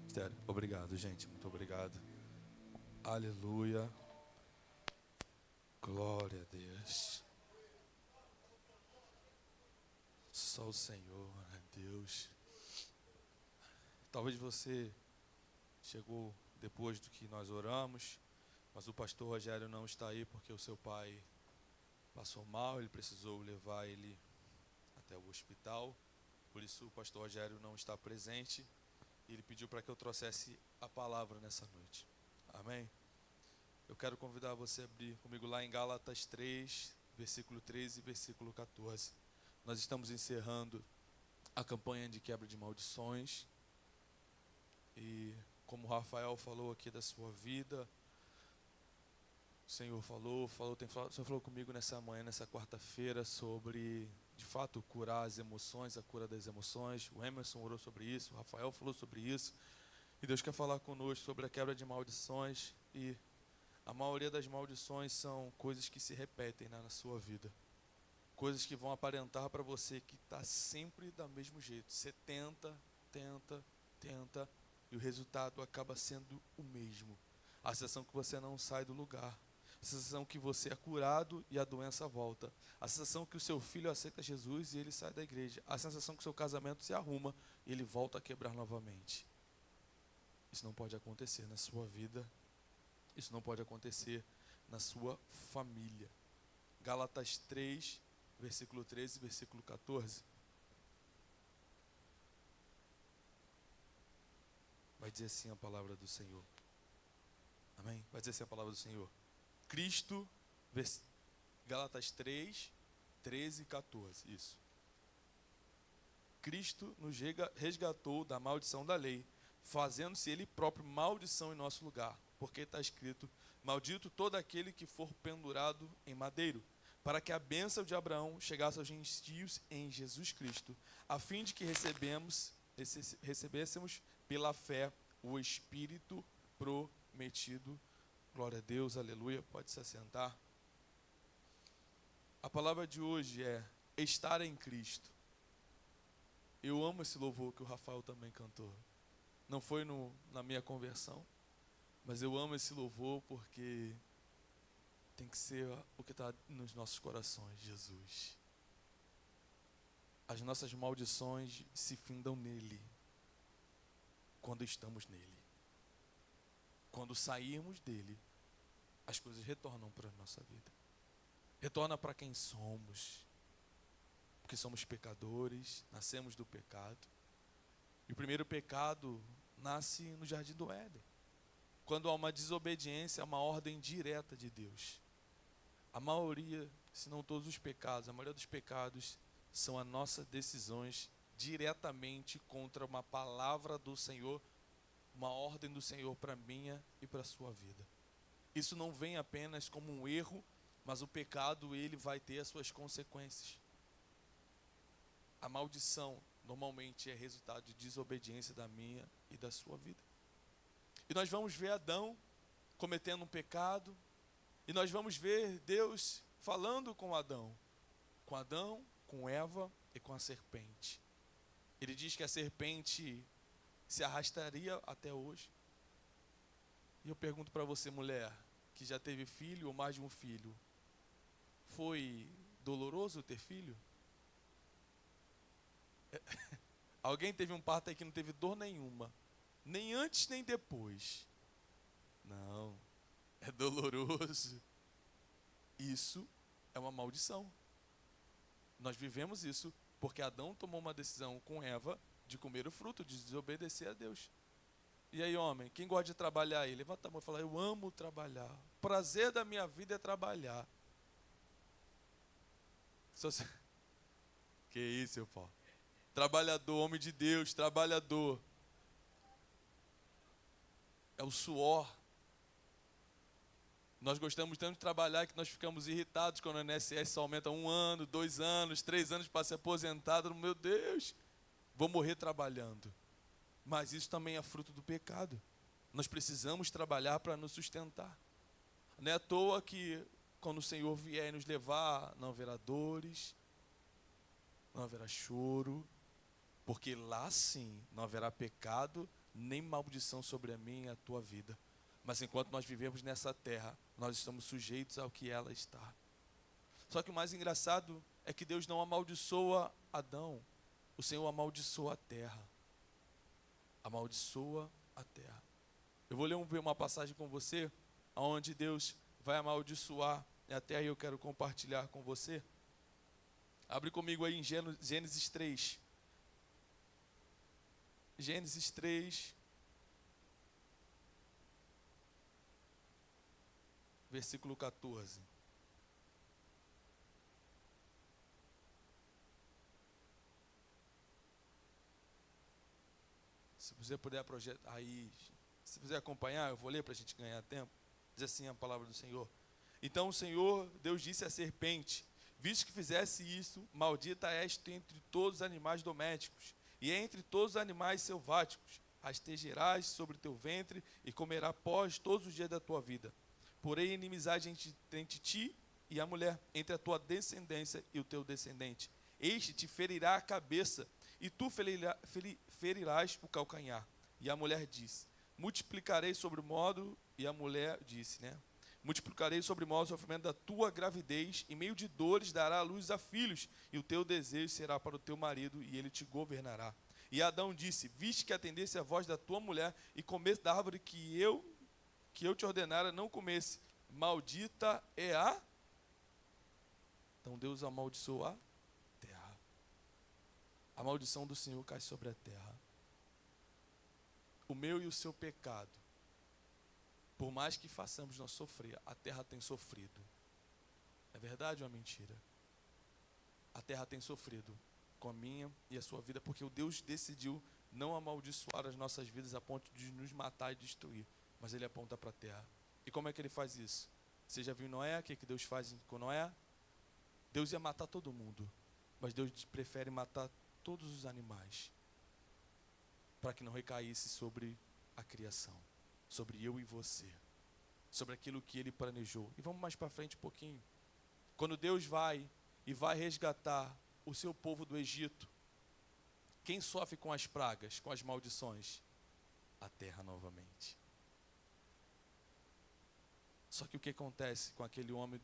Sério, obrigado, gente. Muito obrigado. Aleluia. Glória a Deus. ao Senhor, né, Deus. Talvez você chegou depois do que nós oramos, mas o pastor Rogério não está aí porque o seu pai passou mal, ele precisou levar ele até o hospital. Por isso o pastor Rogério não está presente. E ele pediu para que eu trouxesse a palavra nessa noite. Amém? Eu quero convidar você a abrir comigo lá em Gálatas 3, versículo 13 e versículo 14. Nós estamos encerrando a campanha de quebra de maldições. E como o Rafael falou aqui da sua vida, o Senhor o Senhor falou comigo nessa manhã, nessa quarta-feira, sobre, de fato, curar as emoções, a cura das emoções. O Emerson orou sobre isso, o Rafael falou sobre isso. E Deus quer falar conosco sobre a quebra de maldições. E a maioria das maldições são coisas que se repetem, né, na sua vida. Coisas que vão aparentar para você que está sempre do mesmo jeito. Você tenta, e o resultado acaba sendo o mesmo. A sensação que você não sai do lugar. A sensação que você é curado e a doença volta. A sensação que o seu filho aceita Jesus e ele sai da igreja. A sensação que o seu casamento se arruma e ele volta a quebrar novamente. Isso não pode acontecer na sua vida. Isso não pode acontecer na sua família. Gálatas 3, versículo 13 e versículo 14. Vai dizer assim a palavra do Senhor. Amém? Vai dizer assim a palavra do Senhor. Cristo, Gálatas 3, 13 e 14. Isso. Cristo nos resgatou da maldição da lei, fazendo-se Ele próprio maldição em nosso lugar. Porque está escrito, maldito todo aquele que for pendurado em madeiro, para que a bênção de Abraão chegasse aos gentios em Jesus Cristo, a fim de que recebêssemos pela fé o Espírito prometido. Glória a Deus, aleluia, pode se assentar. A palavra de hoje é estar em Cristo. Eu amo esse louvor que o Rafael também cantou. Não foi na minha conversão, mas eu amo esse louvor porque tem que ser o que está nos nossos corações, Jesus. As nossas maldições se findam nele, quando estamos nele. Quando sairmos dele, as coisas retornam para a nossa vida. Retorna para quem somos. Porque somos pecadores, nascemos do pecado. E o primeiro pecado nasce no Jardim do Éden. Quando há uma desobediência, há uma ordem direta de Deus. A maioria, se não todos os pecados, a maioria dos pecados são as nossas decisões diretamente contra uma palavra do Senhor, uma ordem do Senhor para a minha e para a sua vida. Isso não vem apenas como um erro, mas o pecado, ele vai ter as suas consequências. A maldição normalmente é resultado de desobediência da minha e da sua vida. E nós vamos ver Adão cometendo um pecado, e nós vamos ver Deus falando com Adão, com Eva e com a serpente. Ele diz que a serpente se arrastaria até hoje. E eu pergunto para você, mulher, que já teve filho ou mais de um filho, foi doloroso ter filho? Alguém teve um parto aí que não teve dor nenhuma, nem antes nem depois? Não, é doloroso. Isso é uma maldição. Nós vivemos isso porque Adão tomou uma decisão com Eva de comer o fruto, de desobedecer a Deus. E aí, homem, quem gosta de trabalhar aí? Levanta a mão e fala, eu amo trabalhar. O prazer da minha vida é trabalhar. Que isso, eu falo. Trabalhador, homem de Deus, trabalhador. É o suor. Nós gostamos tanto de trabalhar que nós ficamos irritados quando o INSS só aumenta 1 ano, 2 anos, 3 anos para ser aposentado. Meu Deus, vou morrer trabalhando. Mas isso também é fruto do pecado. Nós precisamos trabalhar para nos sustentar. Não é à toa que quando o Senhor vier nos levar, não haverá dores, não haverá choro, porque lá sim não haverá pecado, nem maldição sobre a minha e a tua vida. Mas enquanto nós vivemos nessa terra, nós estamos sujeitos ao que ela está. Só que o mais engraçado é que Deus não amaldiçoa Adão. o Senhor amaldiçoa a terra. Amaldiçoa a terra. Eu vou ler uma passagem com você, onde Deus vai amaldiçoar a terra e eu quero compartilhar com você. Abre comigo aí em Gênesis 3. Gênesis 3, versículo 14. Se você puder projetar aí, se você acompanhar, eu vou ler para a gente ganhar tempo. Diz assim a palavra do Senhor. Então o Senhor, Deus disse à serpente: visto que fizesse isso, maldita és tu entre todos os animais domésticos, e entre todos os animais selváticos. Rastejarás sobre teu ventre, e comerás pós todos os dias da tua vida. Porém, inimizade entre ti e a mulher, entre a tua descendência e o teu descendente. Este te ferirá a cabeça, e tu ferirás o calcanhar. E a mulher disse: multiplicarei sobre modo, e a mulher disse, multiplicarei sobre modo o sofrimento da tua gravidez, e meio de dores dará a luz a filhos, e o teu desejo será para o teu marido, e ele te governará. E Adão disse: viste que atendesse a voz da tua mulher, e comesse da árvore que eu te ordenara não comesse, maldita é a... Então Deus amaldiçoou a terra. A maldição do Senhor cai sobre a terra. O meu e o seu pecado, por mais que façamos nós sofrer, a terra tem sofrido. É verdade ou é mentira? A terra tem sofrido com a minha e a sua vida, porque o Deus decidiu não amaldiçoar as nossas vidas a ponto de nos matar e destruir, mas Ele aponta para a terra. E como é que Ele faz isso? Você já viu Noé? O que Deus faz com Noé? Deus ia matar todo mundo, mas Deus prefere matar todos os animais, para que não recaísse sobre a criação, sobre eu e você, sobre aquilo que Ele planejou. E vamos mais para frente um pouquinho. Quando Deus vai resgatar o seu povo do Egito, quem sofre com as pragas, com as maldições? A terra novamente. Só que o que acontece com aquele homem,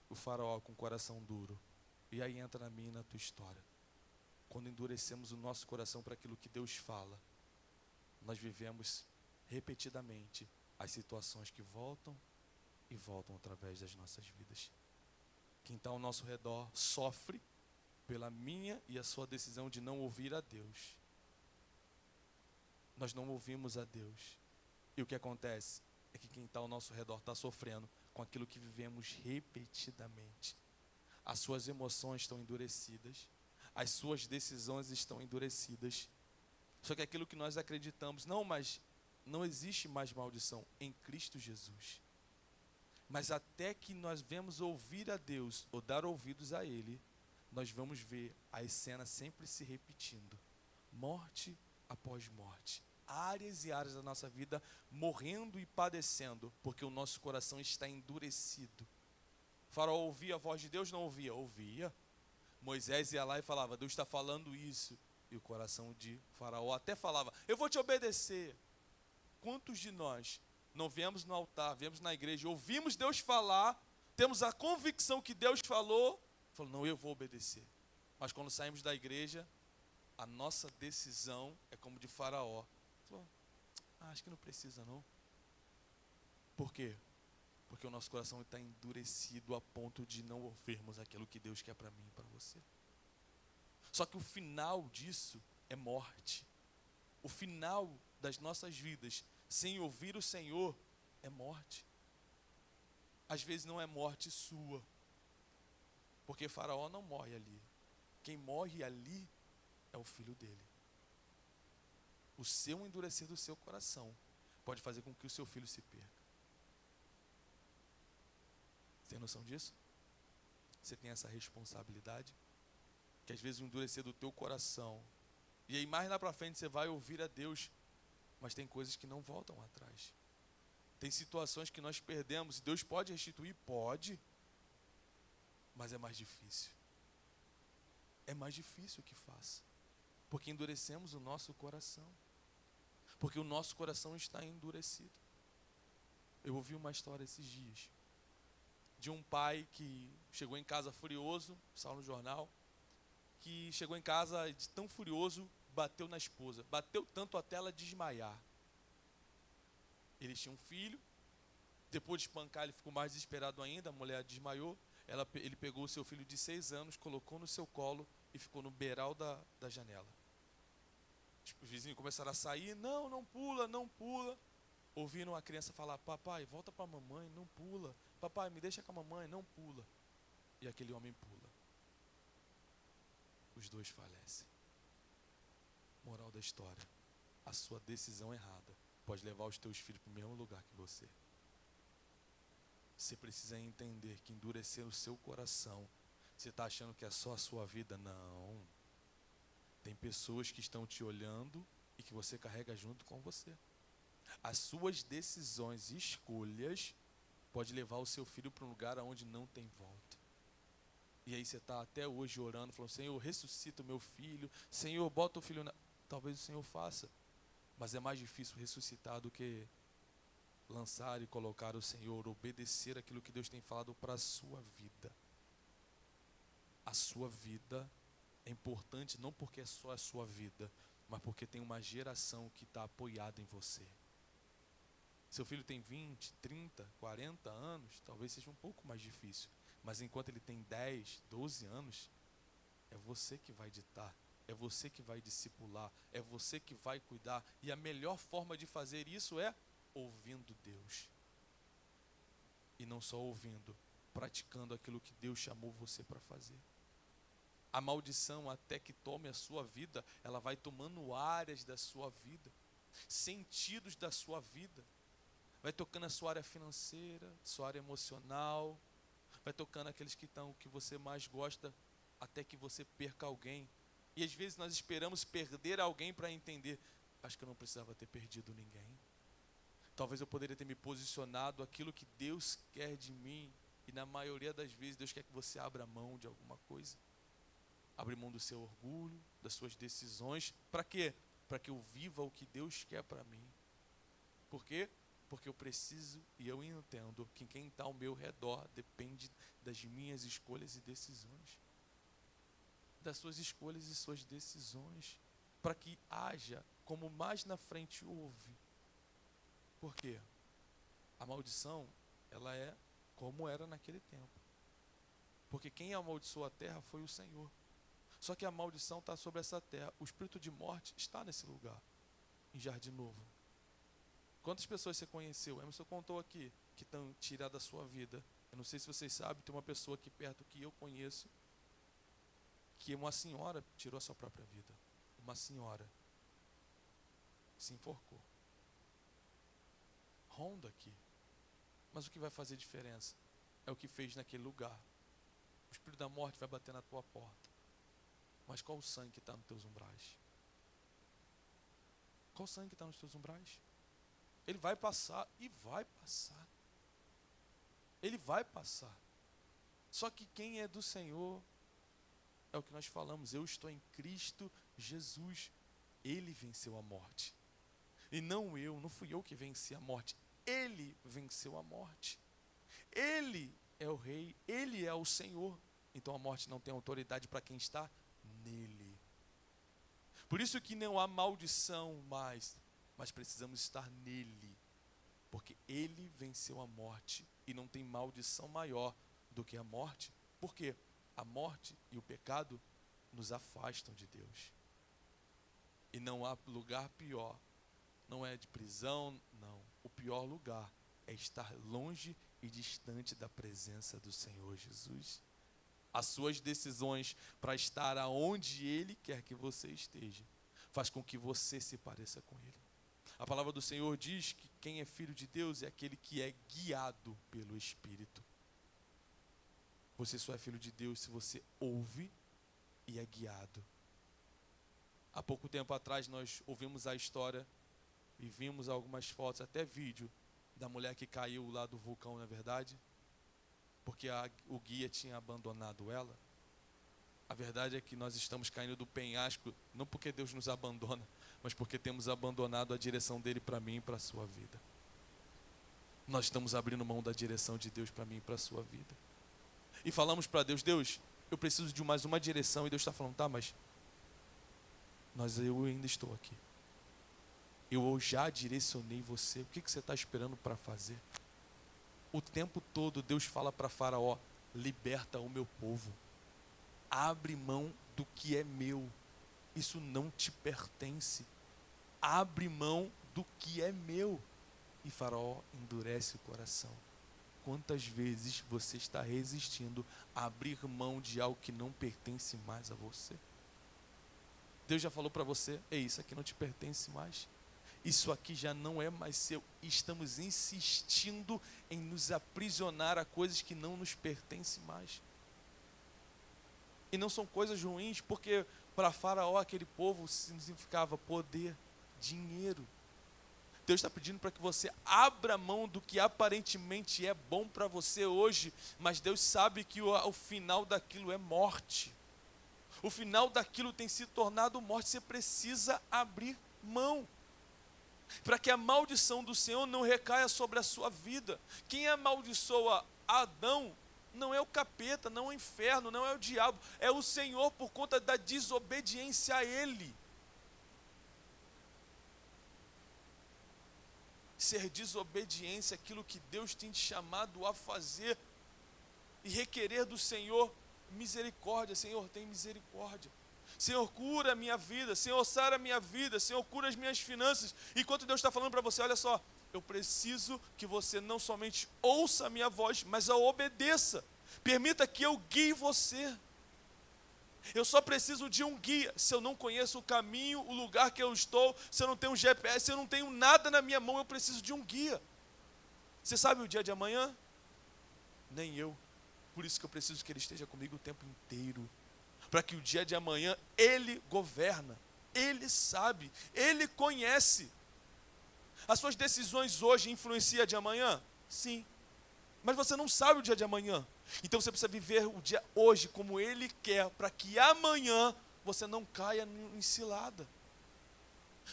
o faraó, com o coração duro? E aí entra na minha e na tua história. Quando endurecemos o nosso coração para aquilo que Deus fala, nós vivemos repetidamente as situações que voltam e voltam através das nossas vidas. Quem está ao nosso redor sofre pela minha e a sua decisão de não ouvir a Deus. Nós não ouvimos a Deus. E o que acontece é que quem está ao nosso redor está sofrendo com aquilo que vivemos repetidamente. As suas emoções estão endurecidas, as suas decisões estão endurecidas. Só que aquilo que nós acreditamos, mas não existe mais maldição em Cristo Jesus. Mas até que nós vemos ouvir a Deus ou dar ouvidos a Ele, nós vamos ver as cenas sempre se repetindo. Morte após morte. Áreas e áreas da nossa vida morrendo e padecendo, porque o nosso coração está endurecido. O faraó ouvia a voz de Deus? Não ouvia? Ouvia. Moisés ia lá e falava: Deus está falando isso. E o coração de faraó até falava: eu vou te obedecer. Quantos de nós não viemos no altar, viemos na igreja, ouvimos Deus falar, temos a convicção que Deus falou, não, eu vou obedecer. Mas quando saímos da igreja, a nossa decisão é como de faraó. Acho que não precisa não. Por quê? Porque o nosso coração está endurecido a ponto de não ouvirmos aquilo que Deus quer para mim e para você. Só que o final disso é morte. O final das nossas vidas, sem ouvir o Senhor, é morte. Às vezes não é morte sua, porque Faraó não morre ali. Quem morre ali é o filho dele. O seu endurecer do seu coração pode fazer com que o seu filho se perca. Você tem noção disso? Você tem essa responsabilidade? Que às vezes o endurecer do teu coração, e aí mais lá para frente você vai ouvir a Deus, mas tem coisas que não voltam atrás. Tem situações que nós perdemos, e Deus pode restituir? Pode, mas é mais difícil. É mais difícil que faça, porque endurecemos o nosso coração, porque o nosso coração está endurecido. Eu ouvi uma história esses dias, de um pai que chegou em casa furioso, saiu no jornal, que chegou em casa de tão furioso, bateu na esposa. Bateu tanto até ela desmaiar. Eles tinham um filho. Depois de espancar, ele ficou mais desesperado ainda. A mulher desmaiou. Ele pegou o seu filho de 6 anos, colocou no seu colo e ficou no beiral da janela. Os vizinhos começaram a sair. Não, não pula, não pula. Ouviram a criança falar: papai, volta para a mamãe, não pula. Papai, me deixa com a mamãe, não pula. E aquele homem pula. Os dois falecem. Moral da história: a sua decisão errada pode levar os teus filhos para o mesmo lugar que você. Você precisa entender que endurecer o seu coração, você está achando que é só a sua vida? Não. Tem pessoas que estão te olhando e que você carrega junto com você. As suas decisões e escolhas pode levar o seu filho para um lugar onde não tem volta. E aí você está até hoje orando, falando: Senhor, ressuscita o meu filho. Senhor, bota o filho na... Talvez o Senhor faça, mas é mais difícil ressuscitar do que lançar e colocar o Senhor, obedecer aquilo que Deus tem falado para a sua vida. A sua vida é importante não porque é só a sua vida, mas porque tem uma geração que está apoiada em você. Seu filho tem 20, 30, 40 anos, talvez seja um pouco mais difícil. Mas enquanto ele tem 10, 12 anos, é você que vai ditar, é você que vai discipular, é você que vai cuidar. E a melhor forma de fazer isso é ouvindo Deus. E não só ouvindo, praticando aquilo que Deus chamou você para fazer. A maldição, até que tome a sua vida, ela vai tomando áreas da sua vida, sentidos da sua vida. Vai tocando a sua área financeira, sua área emocional, vai tocando aqueles que você mais gosta, até que você perca alguém. E às vezes nós esperamos perder alguém para entender: acho que eu não precisava ter perdido ninguém. Talvez eu poderia ter me posicionado aquilo que Deus quer de mim. E na maioria das vezes Deus quer que você abra mão de alguma coisa. Abre mão do seu orgulho, das suas decisões. Para quê? Para que eu viva o que Deus quer para mim. Por quê? Porque eu preciso e eu entendo que quem está ao meu redor depende das minhas escolhas e decisões. Das suas escolhas e suas decisões. Para que haja como mais na frente houve. Por quê? A maldição, ela é como era naquele tempo. Porque quem amaldiçoou a terra foi o Senhor. Só que a maldição está sobre essa terra. O espírito de morte está nesse lugar, em Jardim Novo. Quantas pessoas você conheceu? Emerson contou aqui que estão tiradas da sua vida. Eu não sei se vocês sabem, tem uma pessoa aqui perto que eu conheço, que uma senhora tirou a sua própria vida. Uma senhora se enforcou. Ronda aqui. Mas o que vai fazer diferença é o que fez naquele lugar. O espírito da morte vai bater na tua porta. Mas qual o sangue que está nos teus umbrais? Qual o sangue que está nos teus umbrais? Ele vai passar e vai passar. Ele vai passar. Só que quem é do Senhor, é o que nós falamos: eu estou em Cristo Jesus. Ele venceu a morte. E não eu, não fui eu que venci a morte. Ele venceu a morte. Ele é o rei, ele é o Senhor. Então a morte não tem autoridade para quem está nele. Por isso que não há maldição mais, mas precisamos estar nele. Porque ele venceu a morte e não tem maldição maior do que a morte. Por quê? A morte e o pecado nos afastam de Deus. E não há lugar pior. Não é de prisão, não. O pior lugar é estar longe e distante da presença do Senhor Jesus. As suas decisões para estar aonde Ele quer que você esteja, faz com que você se pareça com Ele. A palavra do Senhor diz que quem é filho de Deus é aquele que é guiado pelo Espírito. Você só é filho de Deus se você ouve e é guiado. Há pouco tempo atrás nós ouvimos a história e vimos algumas fotos, até vídeo, da mulher que caiu lá do vulcão, não é verdade? Porque o guia tinha abandonado ela. A verdade é que nós estamos caindo do penhasco, não porque Deus nos abandona, mas porque temos abandonado a direção dele para mim e para a sua vida. Nós estamos abrindo mão da direção de Deus para mim e para a sua vida. E falamos para Deus: Deus, eu preciso de mais uma direção. E Deus está falando, tá, mas eu ainda estou aqui. Eu já direcionei você. O que você está esperando para fazer? O tempo todo Deus fala para Faraó, liberta o meu povo. Abre mão do que é meu. Isso não te pertence. Abre mão do que é meu. E Faraó endurece o coração. Quantas vezes você está resistindo a abrir mão de algo que não pertence mais a você? Deus já falou para você, ei, isso aqui não te pertence mais. Isso aqui já não é mais seu. Estamos insistindo em nos aprisionar a coisas que não nos pertencem mais. E não são coisas ruins, porque para Faraó aquele povo significava poder, dinheiro. Deus está pedindo para que você abra mão do que aparentemente é bom para você hoje, mas Deus sabe que o final daquilo é morte. O final daquilo tem se tornado morte. Você precisa abrir mão, para que a maldição do Senhor não recaia sobre a sua vida. Quem amaldiçoa Adão não é o capeta, não é o inferno, não é o diabo, é o Senhor por conta da desobediência a Ele. Ser desobediência àquilo que Deus tem te chamado a fazer e requerer do Senhor misericórdia. Senhor, tem misericórdia. Senhor, cura a minha vida. Senhor, sara a minha vida. Senhor, cura as minhas finanças. Enquanto Deus está falando para você, olha só, eu preciso que você não somente ouça a minha voz, mas a obedeça. Permita que eu guie você. Eu só preciso de um guia. Se eu não conheço o caminho, o lugar que eu estou, se eu não tenho um GPS, se eu não tenho nada na minha mão, eu preciso de um guia. Você sabe o dia de amanhã? Nem eu. Por isso que eu preciso que Ele esteja comigo o tempo inteiro. Para que o dia de amanhã Ele governa. Ele sabe. Ele conhece. As suas decisões hoje influenciam a de amanhã? Sim. Mas você não sabe o dia de amanhã. Então você precisa viver o dia hoje como Ele quer, para que amanhã você não caia em cilada.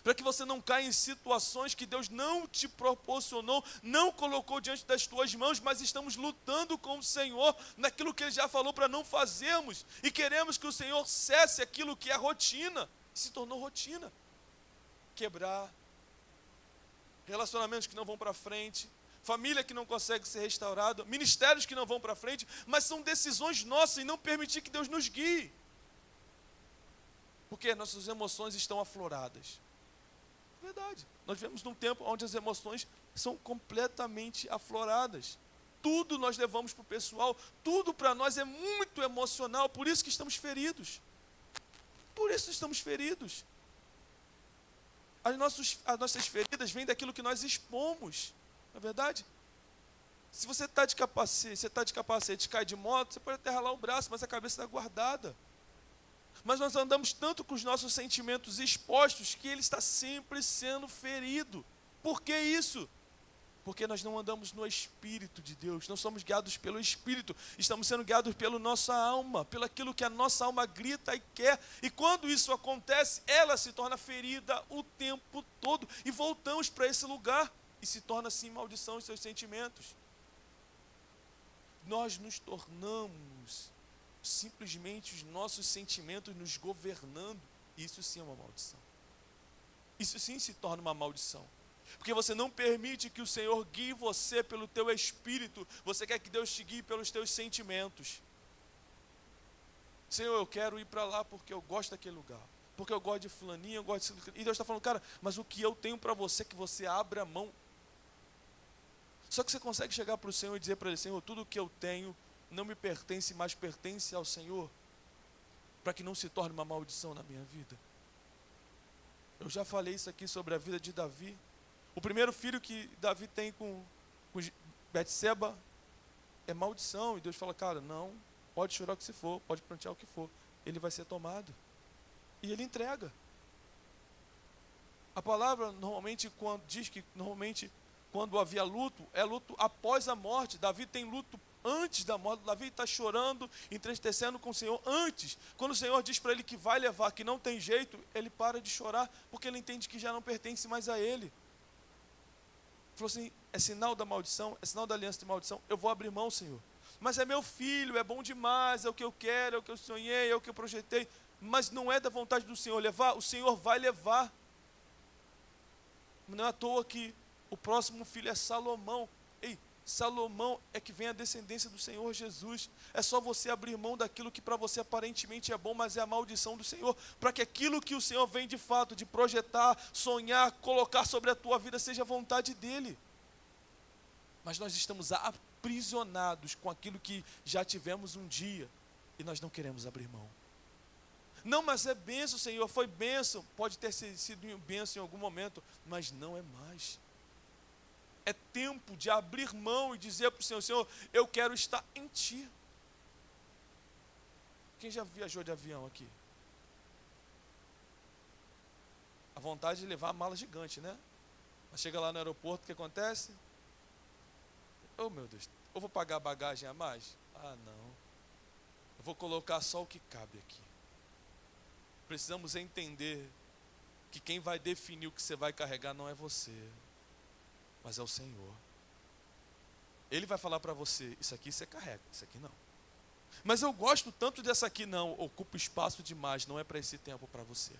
Para que você não caia em situações que Deus não te proporcionou, não colocou diante das tuas mãos, mas estamos lutando com o Senhor naquilo que Ele já falou para não fazermos, e queremos que o Senhor cesse aquilo que é rotina, se tornou rotina. Quebrar, relacionamentos que não vão para frente, família que não consegue ser restaurada, ministérios que não vão para frente, mas são decisões nossas em não permitir que Deus nos guie. Porque nossas emoções estão afloradas. Verdade. Nós vivemos num tempo onde as emoções são completamente afloradas. Tudo nós levamos para o pessoal, tudo para nós é muito emocional, por isso que estamos feridos. Por isso estamos feridos. As nossas feridas vêm daquilo que nós expomos. Não é verdade? Se você está de capacete, cai de moto, você pode até ralar o braço, mas a cabeça está guardada. Mas nós andamos tanto com os nossos sentimentos expostos que ele está sempre sendo ferido. Por que isso? Porque nós não andamos no Espírito de Deus, não somos guiados pelo Espírito, estamos sendo guiados pela nossa alma, pelo aquilo que a nossa alma grita e quer. E quando isso acontece, ela se torna ferida o tempo todo. E voltamos para esse lugar. E se torna assim maldição os seus sentimentos. Nós nos tornamos simplesmente os nossos sentimentos nos governando. Isso sim é uma maldição. Isso sim se torna uma maldição. Porque você não permite que o Senhor guie você pelo teu espírito. Você quer que Deus te guie pelos teus sentimentos. Senhor, eu quero ir para lá porque eu gosto daquele lugar. Porque eu gosto de fulaninha, eu gosto de... E Deus está falando, cara, mas o que eu tenho para você é que você abra a mão. Só que você consegue chegar para o Senhor e dizer para Ele, Senhor, tudo o que eu tenho não me pertence, mas pertence ao Senhor, para que não se torne uma maldição na minha vida. Eu já falei isso aqui sobre a vida de Davi. O primeiro filho que Davi tem com Betseba é maldição. E Deus fala, cara, não, pode chorar o que se for, pode prantear o que for, ele vai ser tomado. E ele entrega. A palavra normalmente diz que quando havia luto, é luto após a morte. Davi tem luto antes da morte. Davi está chorando, entristecendo com o Senhor antes. Quando o Senhor diz para ele que vai levar, que não tem jeito, ele para de chorar, porque ele entende que já não pertence mais a ele. Ele falou assim, é sinal da maldição, é sinal da aliança de maldição, eu vou abrir mão, Senhor. mas é meu filho, é bom demais, é o que eu quero, é o que eu sonhei, é o que eu projetei. Mas não é da vontade do Senhor levar, o Senhor vai levar. Não é à toa que o próximo filho é Salomão. Ei, Salomão é que vem a descendência do Senhor Jesus. É só você abrir mão daquilo que para você aparentemente é bom, mas é a maldição do Senhor, para que aquilo que o Senhor vem de fato, de projetar, sonhar, colocar sobre a tua vida, seja a vontade dEle. Mas nós estamos aprisionados com aquilo que já tivemos um dia, e nós não queremos abrir mão. Não, mas é bênção, Senhor, foi bênção, pode ter sido bênção em algum momento, mas não é mais. É tempo de abrir mão e dizer para o Senhor, Senhor, eu quero estar em Ti. Quem já viajou de avião aqui? A vontade de levar a mala gigante, né? Mas chega lá no aeroporto, o que acontece? Oh, meu Deus, eu vou pagar bagagem a mais? Ah, não. Eu vou colocar só o que cabe aqui. Precisamos entender que quem vai definir o que você vai carregar não é você, mas é o Senhor. Ele vai falar para você, isso aqui você carrega, isso aqui não. Mas eu gosto tanto dessa aqui, não, ocupa espaço demais, não é para esse tempo para você.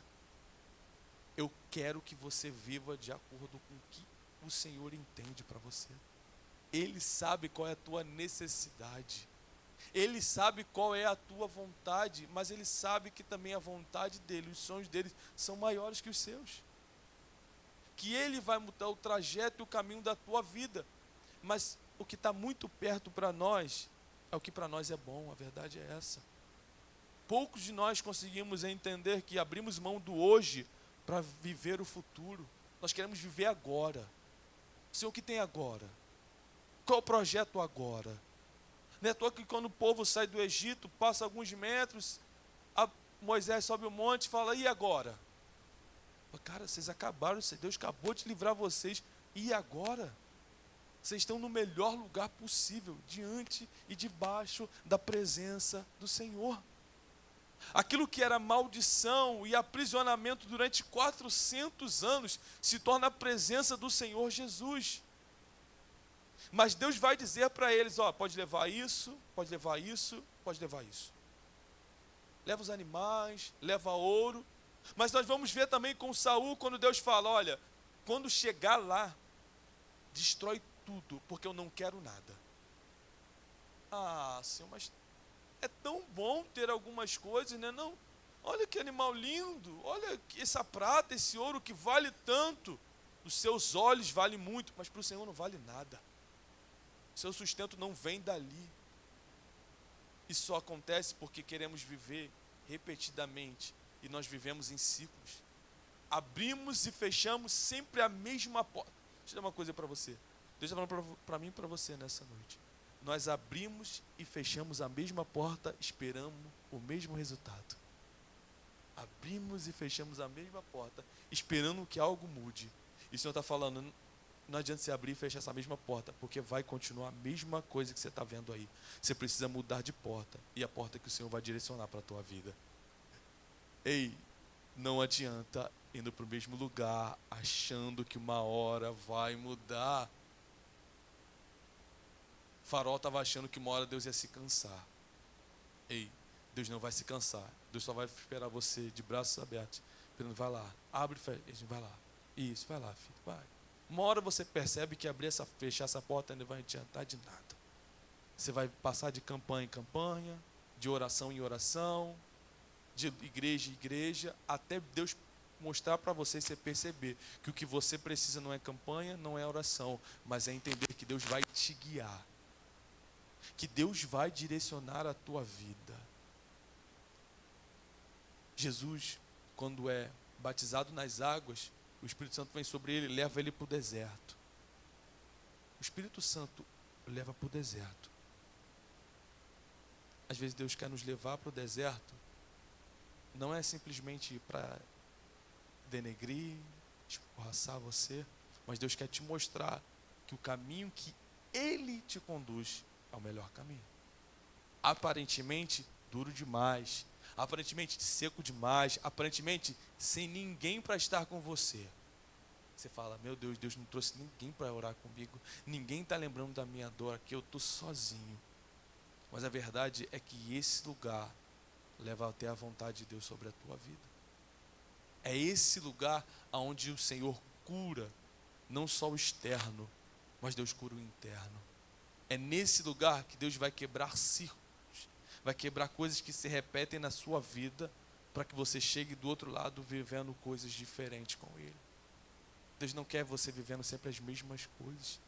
Eu quero que você viva de acordo com o que o Senhor entende para você. Ele sabe qual é a tua necessidade. Ele sabe qual é a tua vontade, mas Ele sabe que também a vontade dEle, os sonhos dEle são maiores que os seus. Que Ele vai mudar o trajeto e o caminho da tua vida. Mas o que está muito perto para nós, é o que para nós é bom, a verdade é essa. Poucos de nós conseguimos entender que abrimos mão do hoje para viver o futuro. Nós queremos viver agora. Senhor, o que tem agora? Qual o projeto agora? Não é à toa que quando o povo sai do Egito, passa alguns metros, Moisés sobe o monte e fala, e agora? Cara, vocês acabaram, Deus acabou de livrar vocês, e agora? Vocês estão no melhor lugar possível, diante e debaixo da presença do Senhor. Aquilo que era maldição e aprisionamento durante 400 anos, se torna a presença do Senhor Jesus. Mas Deus vai dizer para eles, ó, pode levar isso, pode levar isso, pode levar isso. Leva os animais, leva ouro. Mas nós vamos ver também com Saul, quando Deus fala, olha, quando chegar lá, destrói tudo, porque eu não quero nada. Ah, Senhor, mas é tão bom ter algumas coisas, né? Não, olha que animal lindo, olha essa prata, esse ouro que vale tanto. Os seus olhos vale muito, mas para o Senhor não vale nada. Seu sustento não vem dali. Isso só acontece porque queremos viver repetidamente e nós vivemos em ciclos. Abrimos e fechamos sempre a mesma porta. Deixa eu dar uma coisa para você. Deus está falando para mim e para você nessa noite. Nós abrimos e fechamos a mesma porta, esperamos o mesmo resultado. Abrimos e fechamos a mesma porta, esperando que algo mude. E o Senhor está falando, não adianta você abrir e fechar essa mesma porta, porque vai continuar a mesma coisa que você está vendo aí. Você precisa mudar de porta, e a porta que o Senhor vai direcionar para a tua vida. Ei, não adianta indo para o mesmo lugar, achando que uma hora vai mudar. Farol estava achando que uma hora Deus ia se cansar. Ei, Deus não vai se cansar. Deus só vai esperar você de braços abertos. Vai lá, abre e fecha, vai lá. Isso, vai lá, filho, vai. Uma hora você percebe que fechar essa porta não vai adiantar de nada. Você vai passar de campanha em campanha, de oração em oração, de igreja em igreja, até Deus mostrar para você, você perceber que o que você precisa não é campanha, não é oração, mas é entender que Deus vai te guiar, que Deus vai direcionar a tua vida. Jesus, quando é batizado nas águas, o Espírito Santo vem sobre ele e leva ele para o deserto. O Espírito Santo leva para o deserto. Às vezes Deus quer nos levar para o deserto, não é simplesmente para denegrir, escorraçar você, mas Deus quer te mostrar que o caminho que Ele te conduz é o melhor caminho. Aparentemente duro demais, aparentemente seco demais, aparentemente sem ninguém para estar com você. Você fala, meu Deus, Deus não trouxe ninguém para orar comigo, ninguém está lembrando da minha dor aqui, eu estou sozinho. Mas a verdade é que esse lugar leva até a vontade de Deus sobre a tua vida. É esse lugar onde o Senhor cura, não só o externo, mas Deus cura o interno. É nesse lugar que Deus vai quebrar círculos, vai quebrar coisas que se repetem na sua vida, para que você chegue do outro lado vivendo coisas diferentes com Ele. Deus não quer você vivendo sempre as mesmas coisas.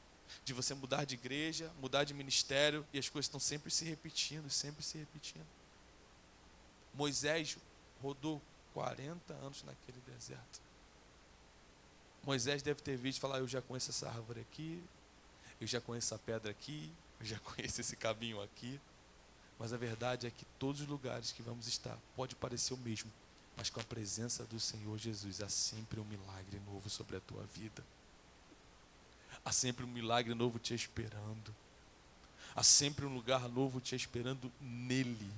De você mudar de igreja, mudar de ministério, e as coisas estão sempre se repetindo, sempre se repetindo. Moisés rodou 40 anos naquele deserto. Moisés deve ter visto e falar, eu já conheço essa árvore aqui, eu já conheço essa pedra aqui, eu já conheço esse caminho aqui. Mas a verdade é que todos os lugares que vamos estar, pode parecer o mesmo, mas com a presença do Senhor Jesus, há sempre um milagre novo sobre a tua vida. Há sempre um milagre novo te esperando. Há sempre um lugar novo te esperando nele.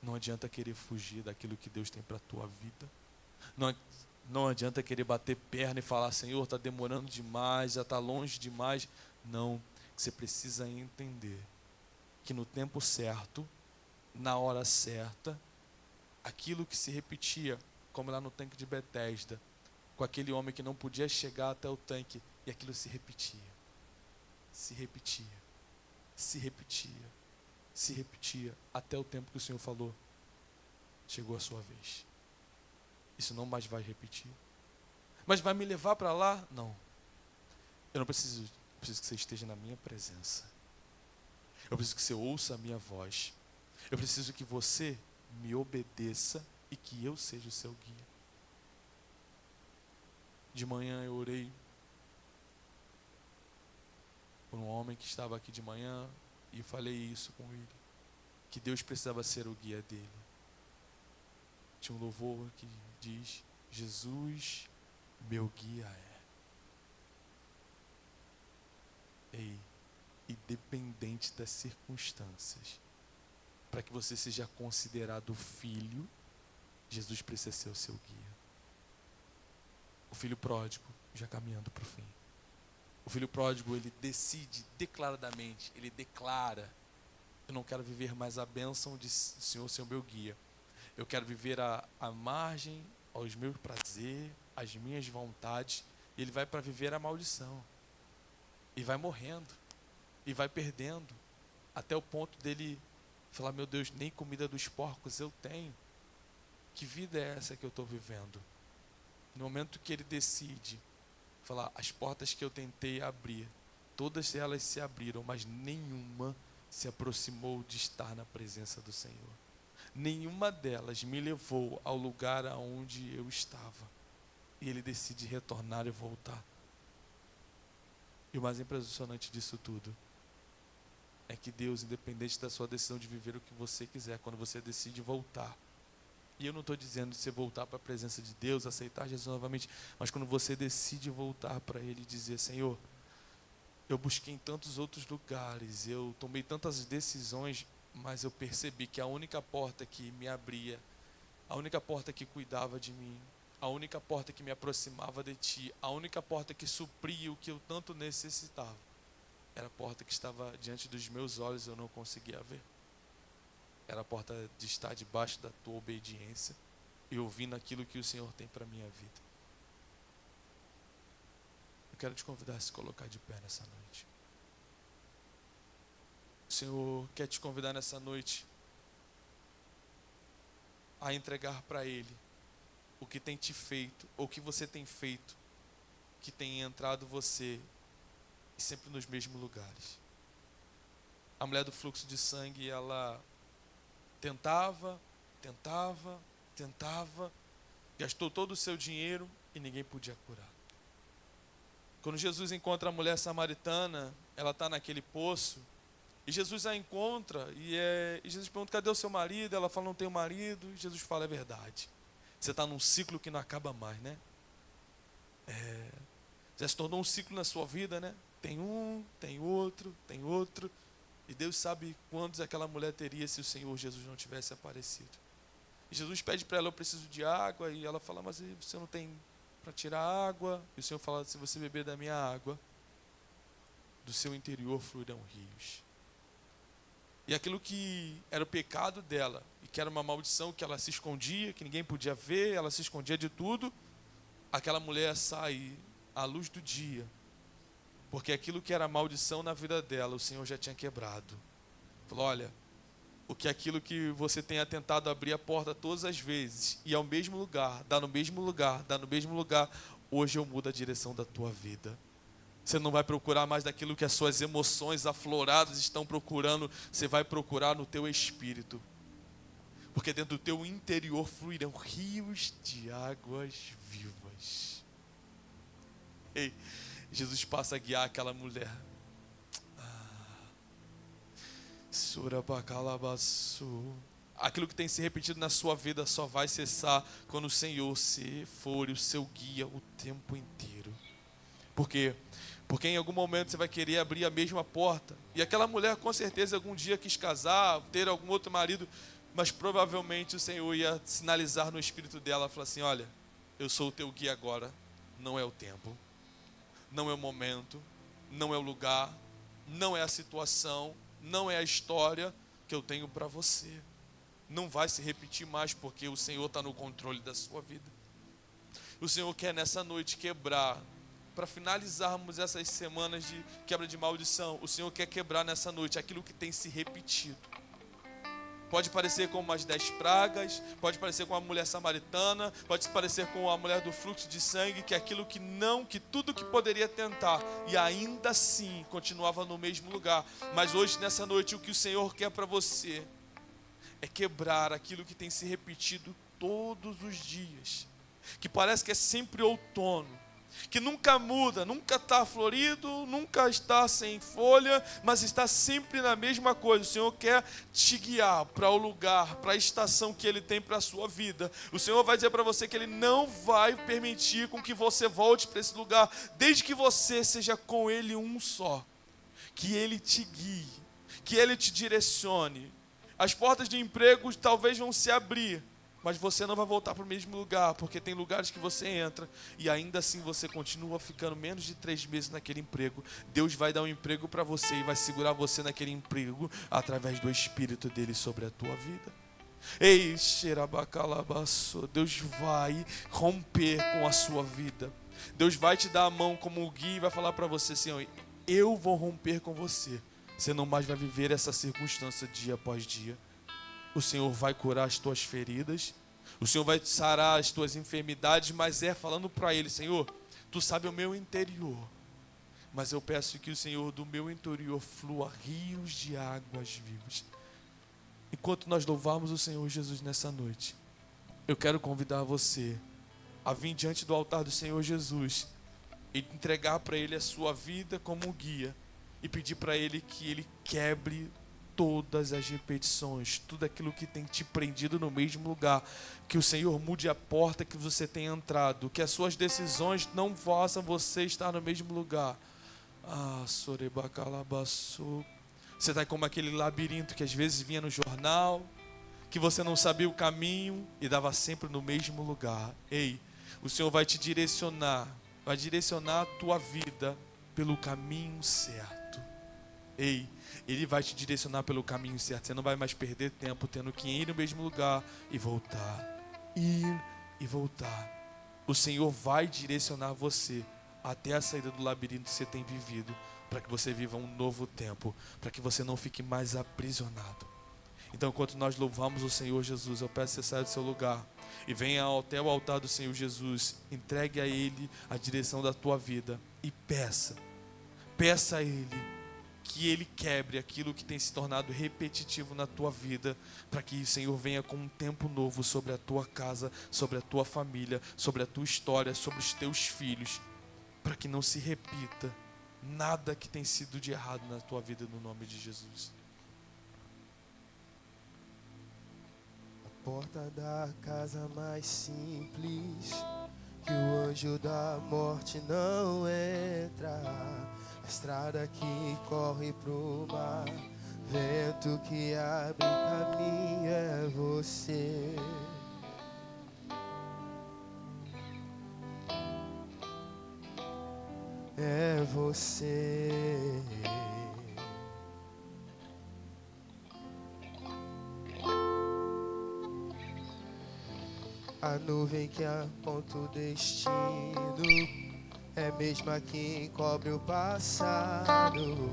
Não adianta querer fugir daquilo que Deus tem para a tua vida. Não adianta querer bater perna e falar, Senhor, está demorando demais, já está longe demais. Não, você precisa entender que no tempo certo, na hora certa, aquilo que se repetia, como lá no tanque de Betesda, com aquele homem que não podia chegar até o tanque, e aquilo se repetia, se repetia, se repetia, se repetia, até o tempo que o Senhor falou, chegou a sua vez. Isso não mais vai repetir. Mas vai me levar para lá? Não. Eu não preciso que você esteja na minha presença. Eu preciso que você ouça a minha voz. Eu preciso que você me obedeça e que eu seja o seu guia. De manhã eu orei por um homem que estava aqui de manhã e falei isso com ele, que Deus precisava ser o guia dele. Tinha um louvor que diz, Jesus, meu guia é. Ei, independente das circunstâncias, para que você seja considerado filho, Jesus precisa ser o seu guia. O filho pródigo, já caminhando para o fim. O filho pródigo, ele decide declaradamente, ele declara, eu não quero viver mais a bênção do Senhor ser o meu guia. Eu quero viver a margem aos meus prazeres, às minhas vontades. E ele vai para viver a maldição. E vai morrendo. E vai perdendo. Até o ponto dele falar, meu Deus, nem comida dos porcos eu tenho. Que vida é essa que eu estou vivendo? No momento que ele decide falar, as portas que eu tentei abrir, todas elas se abriram, mas nenhuma se aproximou de estar na presença do Senhor. Nenhuma delas me levou ao lugar aonde eu estava. E ele decide retornar e voltar. E o mais impressionante disso tudo é que Deus, independente da sua decisão de viver o que você quiser, quando você decide voltar, e eu não estou dizendo de você voltar para a presença de Deus, aceitar Jesus novamente, mas quando você decide voltar para Ele e dizer, Senhor, eu busquei em tantos outros lugares, eu tomei tantas decisões, mas eu percebi que a única porta que me abria, a única porta que cuidava de mim, a única porta que me aproximava de Ti, a única porta que supria o que eu tanto necessitava, era a porta que estava diante dos meus olhos e eu não conseguia ver. Era a porta de estar debaixo da Tua obediência e ouvindo aquilo que o Senhor tem para a minha vida. Eu quero te convidar a se colocar de pé nessa noite. O Senhor quer te convidar nessa noite a entregar para Ele o que tem te feito, ou o que você tem feito, que tem entrado você sempre nos mesmos lugares. A mulher do fluxo de sangue, ela tentava, gastou todo o seu dinheiro e ninguém podia curar. Quando Jesus encontra a mulher samaritana, ela está naquele poço, e Jesus a encontra, e Jesus pergunta, cadê o seu marido? Ela fala, não tenho marido. E Jesus fala, é verdade. Você está num ciclo que não acaba mais, né? Já se tornou um ciclo na sua vida, né? Tem um, tem outro. E Deus sabe quantos aquela mulher teria se o Senhor Jesus não tivesse aparecido. E Jesus pede para ela, eu preciso de água. E ela fala, mas você não tem para tirar água? E o Senhor fala, se você beber da minha água, do seu interior fluirão rios. E aquilo que era o pecado dela, e que era uma maldição que ela se escondia, que ninguém podia ver, ela se escondia de tudo, aquela mulher sai à luz do dia. Porque aquilo que era maldição na vida dela, o Senhor já tinha quebrado. Falou, olha, aquilo que você tenha tentado abrir a porta todas as vezes, e ao mesmo lugar, dá no mesmo lugar, dá no mesmo lugar, hoje eu mudo a direção da tua vida. Você não vai procurar mais daquilo que as suas emoções afloradas estão procurando, você vai procurar no teu espírito. Porque dentro do teu interior fluirão rios de águas vivas. Ei, Jesus passa a guiar aquela mulher. Surabacalabaçu. Aquilo que tem se repetido na sua vida só vai cessar quando o Senhor se for o seu guia o tempo inteiro. Por quê? Porque em algum momento você vai querer abrir a mesma porta. E aquela mulher com certeza algum dia quis casar, ter algum outro marido, mas provavelmente o Senhor ia sinalizar no espírito dela, falar assim, olha, eu sou o teu guia agora, não é o tempo, não é o momento, não é o lugar, não é a situação, não é a história que eu tenho para você. Não vai se repetir mais porque o Senhor está no controle da sua vida. O Senhor quer nessa noite quebrar, para finalizarmos essas semanas de quebra de maldição, o Senhor quer quebrar nessa noite aquilo que tem se repetido. Pode parecer como as 10 pragas, pode parecer com a mulher samaritana, pode parecer com a mulher do fluxo de sangue, que aquilo que não, que tudo que poderia tentar, e ainda assim continuava no mesmo lugar. Mas hoje, nessa noite, o que o Senhor quer para você é quebrar aquilo que tem se repetido todos os dias, que parece que é sempre outono, que nunca muda, nunca está florido, nunca está sem folha, mas está sempre na mesma coisa. O Senhor quer te guiar para o lugar, para a estação que Ele tem para a sua vida. O Senhor vai dizer para você que Ele não vai permitir com que você volte para esse lugar, desde que você seja com Ele um só. Que Ele te guie, que Ele te direcione. As portas de emprego talvez vão se abrir, mas você não vai voltar para o mesmo lugar, porque tem lugares que você entra e ainda assim você continua ficando menos de 3 meses naquele emprego. Deus vai dar um emprego para você e vai segurar você naquele emprego através do Espírito dele sobre a tua vida. Ei, xerabacalabaço, Deus vai romper com a sua vida. Deus vai te dar a mão como guia e vai falar para você assim, eu vou romper com você. Você não mais vai viver essa circunstância dia após dia. O Senhor vai curar as tuas feridas, o Senhor vai sarar as tuas enfermidades, mas falando para Ele, Senhor, Tu sabe o meu interior, mas eu peço que o Senhor do meu interior flua rios de águas vivas. Enquanto nós louvarmos o Senhor Jesus nessa noite, eu quero convidar você a vir diante do altar do Senhor Jesus e entregar para Ele a sua vida como guia e pedir para Ele que Ele quebre todas as repetições, tudo aquilo que tem te prendido no mesmo lugar, que o Senhor mude a porta que você tem entrado, que as suas decisões não façam você estar no mesmo lugar. Sorebacalabaçu. Você está como aquele labirinto que às vezes vinha no jornal, que você não sabia o caminho e dava sempre no mesmo lugar. Ei, o Senhor vai te direcionar, vai direcionar a tua vida pelo caminho certo. Ei, Ele vai te direcionar pelo caminho certo. Você não vai mais perder tempo tendo que ir no mesmo lugar e voltar. Ir e voltar. O Senhor vai direcionar você até a saída do labirinto que você tem vivido, para que você viva um novo tempo, para que você não fique mais aprisionado. Então, enquanto nós louvamos o Senhor Jesus, eu peço que você saia do seu lugar e venha até o altar do Senhor Jesus, entregue a Ele a direção da tua vida e peça a Ele que Ele quebre aquilo que tem se tornado repetitivo na tua vida, para que o Senhor venha com um tempo novo sobre a tua casa, sobre a tua família, sobre a tua história, sobre os teus filhos, para que não se repita nada que tem sido de errado na tua vida, no nome de Jesus. A porta da casa mais simples, que o anjo da morte não entra. A estrada que corre pro mar, vento que abre caminho é você. É você. A nuvem que aponta o destino é a mesma que encobre o passado.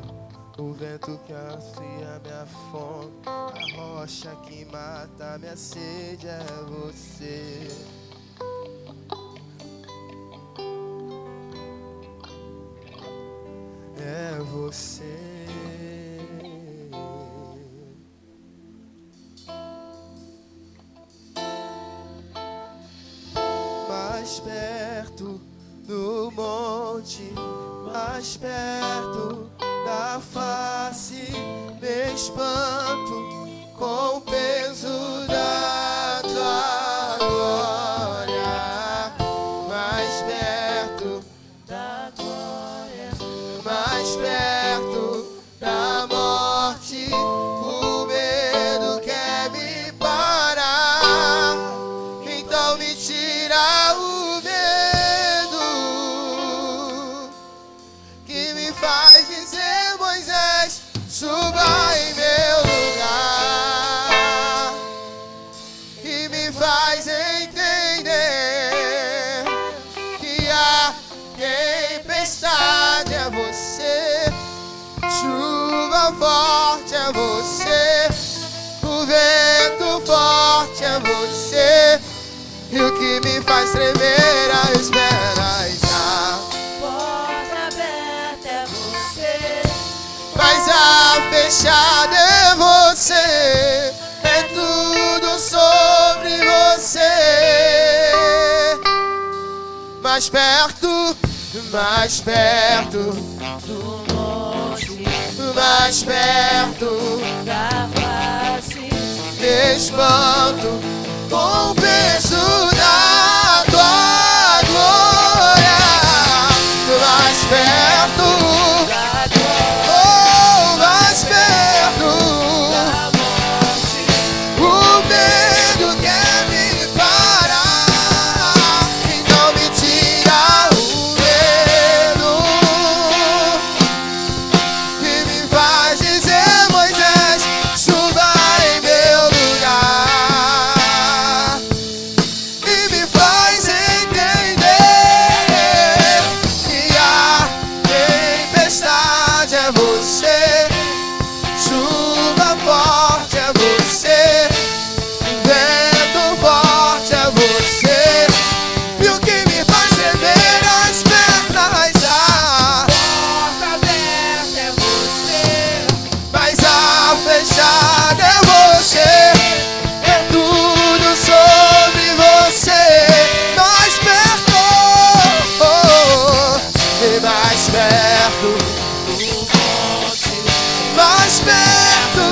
O vento que afia minha fome, a rocha que mata minha sede é você. É você. Mais perto do monte, mais perto da face, me espanto com o peso da tua glória. Mais perto da glória, mais perto da morte, o medo quer me parar, então me tira o medo que me faz dizer: Moisés, suba em meu lugar, e me faz entender que a tempestade é você, chuva forte é você, o vento forte é você, e o que me faz tremer a esperança. Porta aberta é você. Mas a fechada é você, é tudo sobre você. Mais perto, mais perto, Do monte mais perto, da face. me espanto com o peso da tua glória. Mais perto, Da glória oh, mais perto. da morte. O medo quer me parar, então me tira o medo que me faz dizer: Moisés, suba em meu lugar, e me faz entender que a tempestade é você, chuva forte é você, vento forte é você, e o que me faz tremer as pernas. Porta aberta é você. Mas a fechada é você, é tudo sobre você. Mais perto, e mais perto, mais perto,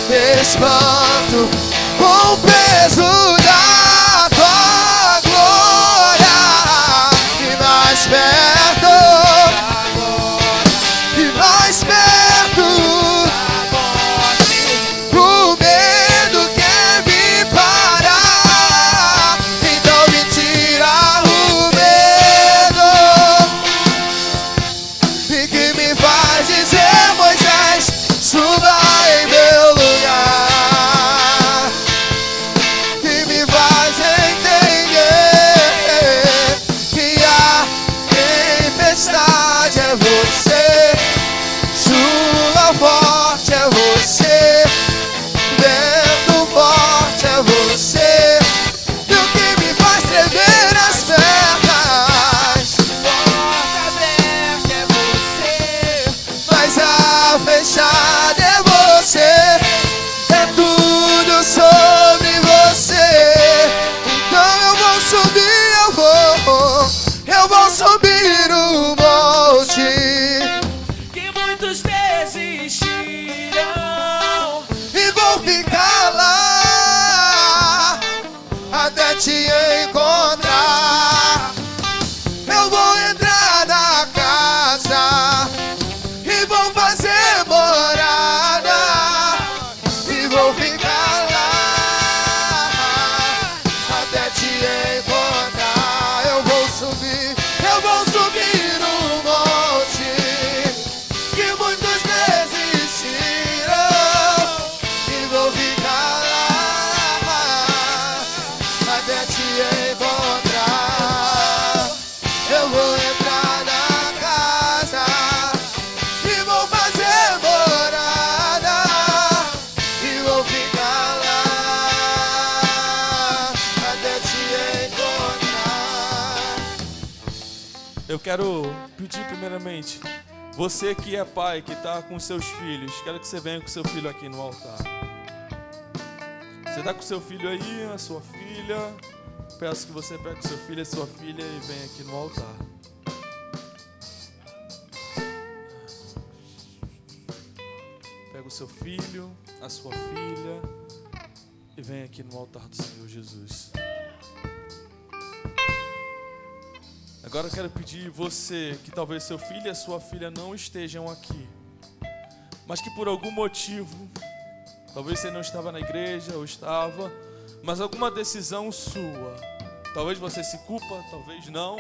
me espanto com o peso da tua glória. E mais perto, e mais perto, o medo quer me parar, então me tira o medo e que me faz dizer: Moisés, suba em meu lugar, que me faz entender que a tempestade é você, chuva forte é você, vento forte é você, e o que me faz tremer as pernas. Porta aberta é você. Mas a fechada é você, é tudo sobre você. Então eu vou subir, eu vou subir o monte, Que muitos desistirão. e vou ficar lá até te encontrar. Eu vou entrar na casa e vou fazer morada, e vou ficar lá até te encontrar. Eu vou subir o monte que muitos desistirão, e vou ficar lá Eu quero pedir primeiramente, você que é pai, que está com seus filhos, quero que você venha com seu filho aqui no altar. Você está com seu filho aí, a sua filha, peço que você pegue seu filho e sua filha e venha aqui no altar. Pega o seu filho, a sua filha e venha aqui no altar do Senhor Jesus. Agora eu quero pedir você, que talvez seu filho e a sua filha não estejam aqui, mas que por algum motivo, talvez você não estava na igreja ou estava, mas alguma decisão sua, talvez você se culpa, talvez não,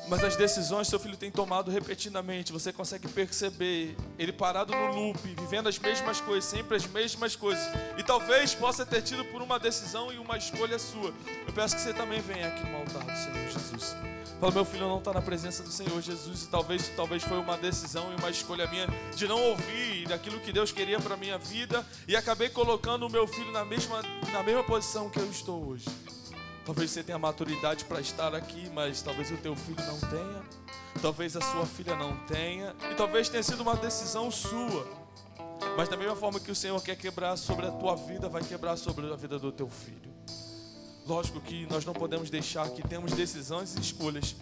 mas as decisões seu filho tem tomado repetidamente, você consegue perceber ele parado no loop, vivendo as mesmas coisas, sempre as mesmas coisas, e talvez possa ter tido por uma decisão e uma escolha sua. Eu peço que você também venha aqui no altar do Senhor Jesus. Fala, meu filho não está na presença do Senhor Jesus, e talvez foi uma decisão e uma escolha minha de não ouvir daquilo que Deus queria para a minha vida, e acabei colocando o meu filho na mesma posição que eu estou hoje. Talvez você tenha maturidade para estar aqui, mas talvez o teu filho não tenha, talvez a sua filha não tenha, e talvez tenha sido uma decisão sua, mas da mesma forma que o Senhor quer quebrar sobre a tua vida, vai quebrar sobre a vida do teu filho. Lógico que nós não podemos deixar que temos decisões e escolhas,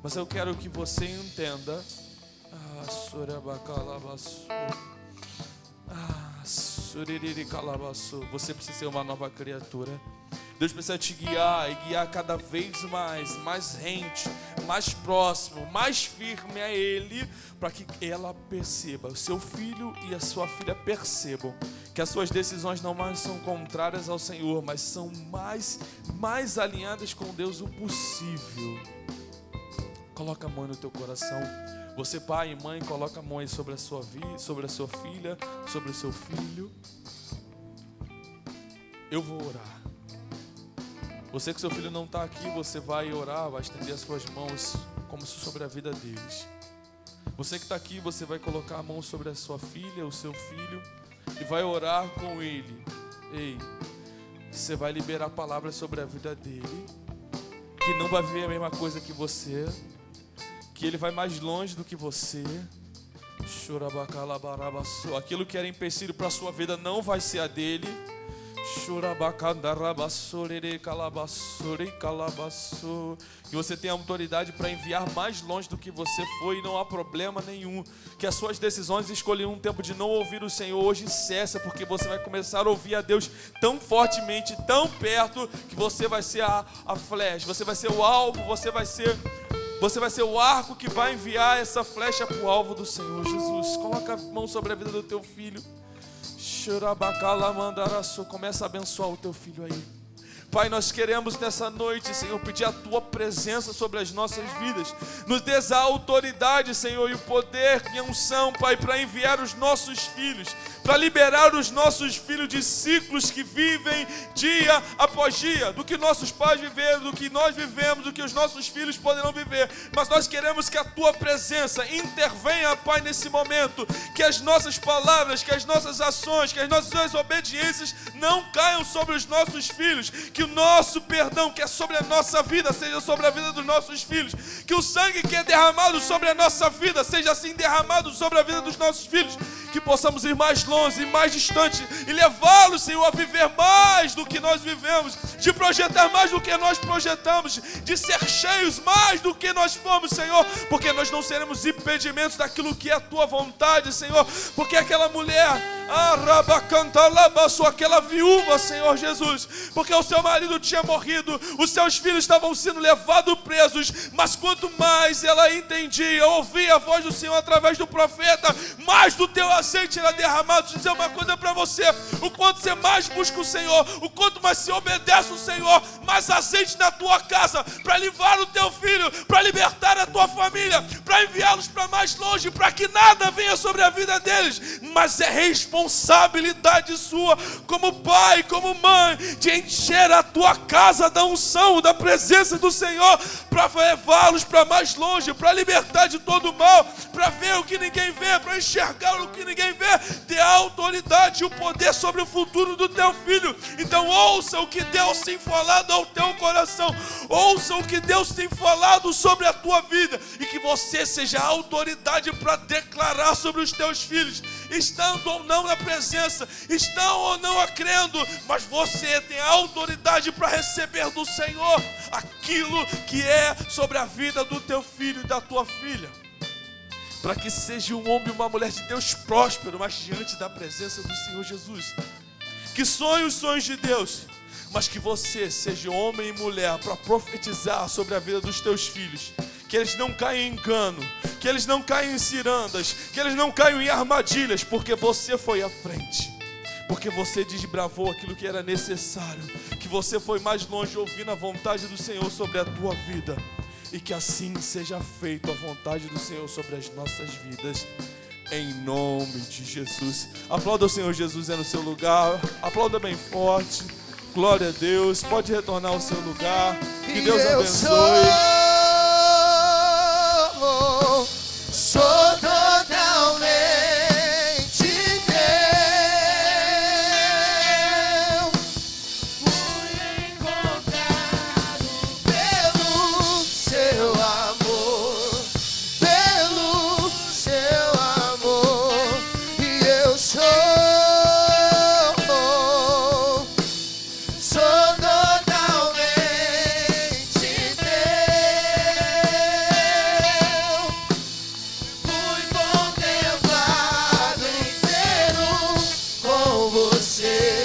mas eu quero que você entenda. Você precisa ser uma nova criatura. Deus precisa te guiar e guiar cada vez mais rente, mais próximo, mais firme a Ele, para que ela perceba, o seu filho e a sua filha percebam que as suas decisões não mais são contrárias ao Senhor, mas são mais alinhadas com Deus o possível. Coloca a mão no teu coração. Você, pai e mãe, coloca a mão aí sobre a sua vida, sobre a sua filha, sobre o seu filho. Eu vou orar. Você que seu filho não está aqui, você vai orar, vai estender as suas mãos como se sobre a vida deles. Você que está aqui, você vai colocar a mão sobre a sua filha, o seu filho, e vai orar com ele. Ei, você vai liberar palavras sobre a vida dele, que não vai ver a mesma coisa que você, que ele vai mais longe do que você. Aquilo que era empecilho para a sua vida não vai ser a dele. Que você tenha autoridade para enviar mais longe do que você foi, e não há problema nenhum. Que as suas decisões de escolher um tempo de não ouvir o Senhor hoje cessa, porque você vai começar a ouvir a Deus tão fortemente, tão perto, que você vai ser a flecha, você vai ser o alvo, você vai ser o arco que vai enviar essa flecha para o alvo do Senhor Jesus. Coloca a mão sobre a vida do teu filho. Começa a abençoar o teu filho aí. Pai, nós queremos nessa noite, Senhor, pedir a Tua presença sobre as nossas vidas. Nos dês a autoridade, Senhor, e o poder e a unção, Pai, para enviar os nossos filhos, para liberar os nossos filhos de ciclos que vivem dia após dia, do que nossos pais viveram, do que nós vivemos, do que os nossos filhos poderão viver. Mas nós queremos que a Tua presença intervenha, Pai, nesse momento, que as nossas palavras, que as nossas ações, que as nossas obediências não caiam sobre os nossos filhos, que o nosso perdão que é sobre a nossa vida seja sobre a vida dos nossos filhos, que o sangue que é derramado sobre a nossa vida seja assim derramado sobre a vida dos nossos filhos, que possamos ir mais longe e mais distante e levá-los, Senhor, a viver mais do que nós vivemos, de projetar mais do que nós projetamos, de ser cheios mais do que nós fomos, Senhor, porque nós não seremos impedimentos daquilo que é a Tua vontade, Senhor, porque aquela mulher, aquela viúva, Senhor Jesus, porque o seu marido tinha morrido, os seus filhos estavam sendo levados presos, mas quanto mais ela entendia, ouvia a voz do Senhor através do profeta, mais do teu azeite era derramado. Deixa eu dizer uma coisa para você: o quanto você mais busca o Senhor, o quanto mais você obedece o Senhor, mais azeite na tua casa, para livrar o teu filho, para libertar a tua família, para enviá-los para mais longe, para que nada venha sobre a vida deles, mas é responsabilidade responsabilidade sua, como pai, como mãe, de encher a tua casa da unção, da presença do Senhor, para levá-los para mais longe, para libertar de todo mal, para ver o que ninguém vê, para enxergar o que ninguém vê, ter a autoridade e o poder sobre o futuro do teu filho. Então ouça o que Deus tem falado ao teu coração, ouça o que Deus tem falado sobre a tua vida, e que você seja a autoridade para declarar sobre os teus filhos, estando ou não na presença, estão ou não crendo, mas você tem a autoridade para receber do Senhor aquilo que é sobre a vida do teu filho e da tua filha, para que seja um homem e uma mulher de Deus próspero, mas diante da presença do Senhor Jesus. Que sonhe os sonhos de Deus, mas que você seja homem e mulher para profetizar sobre a vida dos teus filhos, que eles não caiam em engano, que eles não caiam em cirandas, que eles não caiam em armadilhas, porque você foi à frente, porque você desbravou aquilo que era necessário, que você foi mais longe ouvindo a vontade do Senhor sobre a tua vida, e que assim seja feito a vontade do Senhor sobre as nossas vidas, em nome de Jesus. Aplauda o Senhor Jesus no seu lugar, aplauda bem forte. Glória a Deus, pode retornar ao seu lugar, que Deus abençoe. Sou totalmente teu, fui encontrado pelo seu amor, e eu sou totalmente teu. Fui contemplado em ser com você,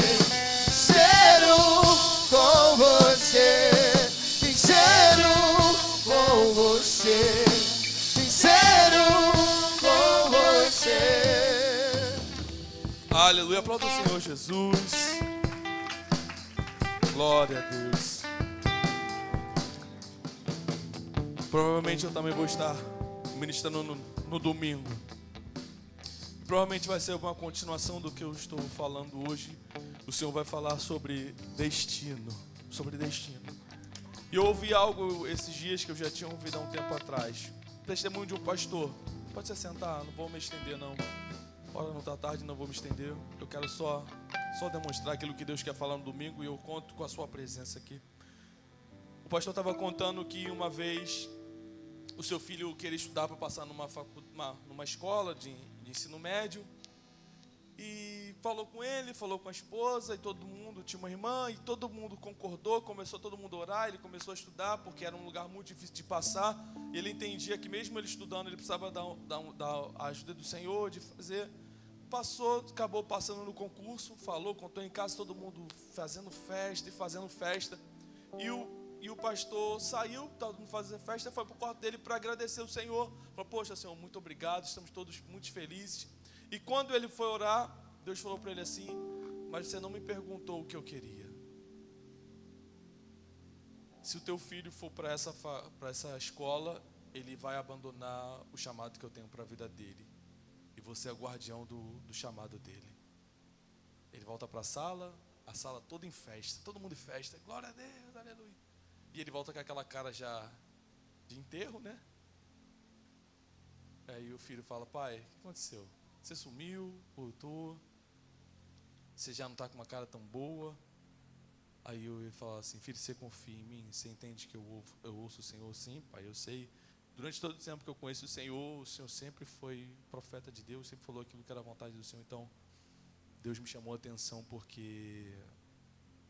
ser com você, em ser com você, em ser com você. Aleluia, aplauda o Senhor Jesus. Glória a Deus. Provavelmente eu também vou estar ministrando no domingo. Provavelmente vai ser uma continuação do que eu estou falando hoje. O Senhor vai falar sobre destino. Sobre destino. E eu ouvi algo esses dias que eu já tinha ouvido há um tempo atrás. Testemunho de um pastor. Pode se sentar, não vou me estender não. Hora não está tarde, não vou me estender. Eu quero só demonstrar aquilo que Deus quer falar no domingo, e eu conto com a sua presença aqui. O pastor estava contando que uma vez o seu filho queria estudar para passar numa escola de ensino médio, e falou com ele, falou com a esposa, e todo mundo, tinha uma irmã, e todo mundo concordou, começou todo mundo a orar, ele começou a estudar, porque era um lugar muito difícil de passar, e ele entendia que mesmo ele estudando, ele precisava dar a ajuda do Senhor, de fazer. Passou, acabou passando no concurso, falou, contou em casa, todo mundo fazendo festa, e o pastor saiu, todo mundo fazendo festa, foi para o quarto dele para agradecer o Senhor. Falou, poxa, Senhor, muito obrigado, estamos todos muito felizes. E quando ele foi orar, Deus falou para ele assim, mas você não me perguntou o que eu queria. Se o teu filho for para essa escola, ele vai abandonar o chamado que eu tenho para a vida dele. E você é o guardião do chamado dele. Ele volta para a sala toda em festa, todo mundo em festa, glória a Deus, aleluia. E ele volta com aquela cara já de enterro, né? Aí o filho fala, pai, o que aconteceu? Você sumiu, voltou, você já não está com uma cara tão boa. Aí ele fala assim, filho, você confia em mim? Você entende que eu ouço o Senhor? Sim, pai, eu sei. Durante todo o tempo que eu conheço o Senhor sempre foi profeta de Deus, sempre falou aquilo que era a vontade do Senhor. Então, Deus me chamou a atenção porque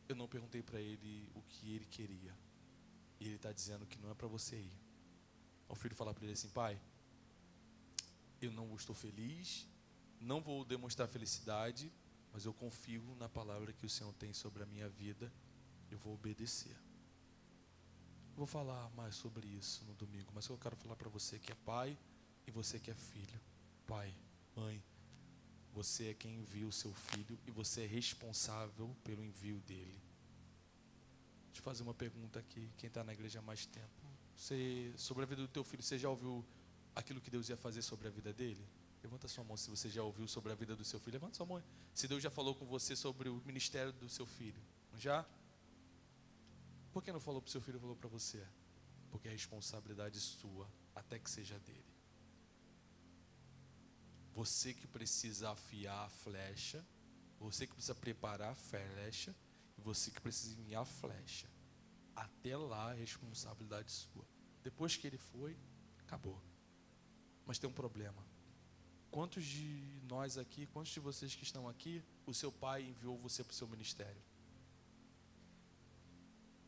eu não perguntei para ele o que ele queria. E ele está dizendo que não é para você ir. O filho fala para ele assim, pai, eu não estou feliz, não vou demonstrar felicidade, mas eu confio na palavra que o Senhor tem sobre a minha vida, eu vou obedecer. Vou falar mais sobre isso no domingo, mas eu quero falar para você que é pai e você que é filho. Pai, mãe, você é quem envia o seu filho e você é responsável pelo envio dele. Deixa eu fazer uma pergunta aqui, quem está na igreja há mais tempo. Sobre a vida do teu filho, você já ouviu aquilo que Deus ia fazer sobre a vida dele? Levanta sua mão se você já ouviu sobre a vida do seu filho. Levanta sua mão. Se Deus já falou com você sobre o ministério do seu filho. Já? Por que não falou para o seu filho e falou para você? Porque é responsabilidade sua, até que seja dele. Você que precisa afiar a flecha, você que precisa preparar a flecha, e você que precisa enviar a flecha. Até lá é responsabilidade sua. Depois que ele foi, acabou. Mas tem um problema. Quantos de nós aqui, quantos de vocês que estão aqui, o seu pai enviou você para o seu ministério?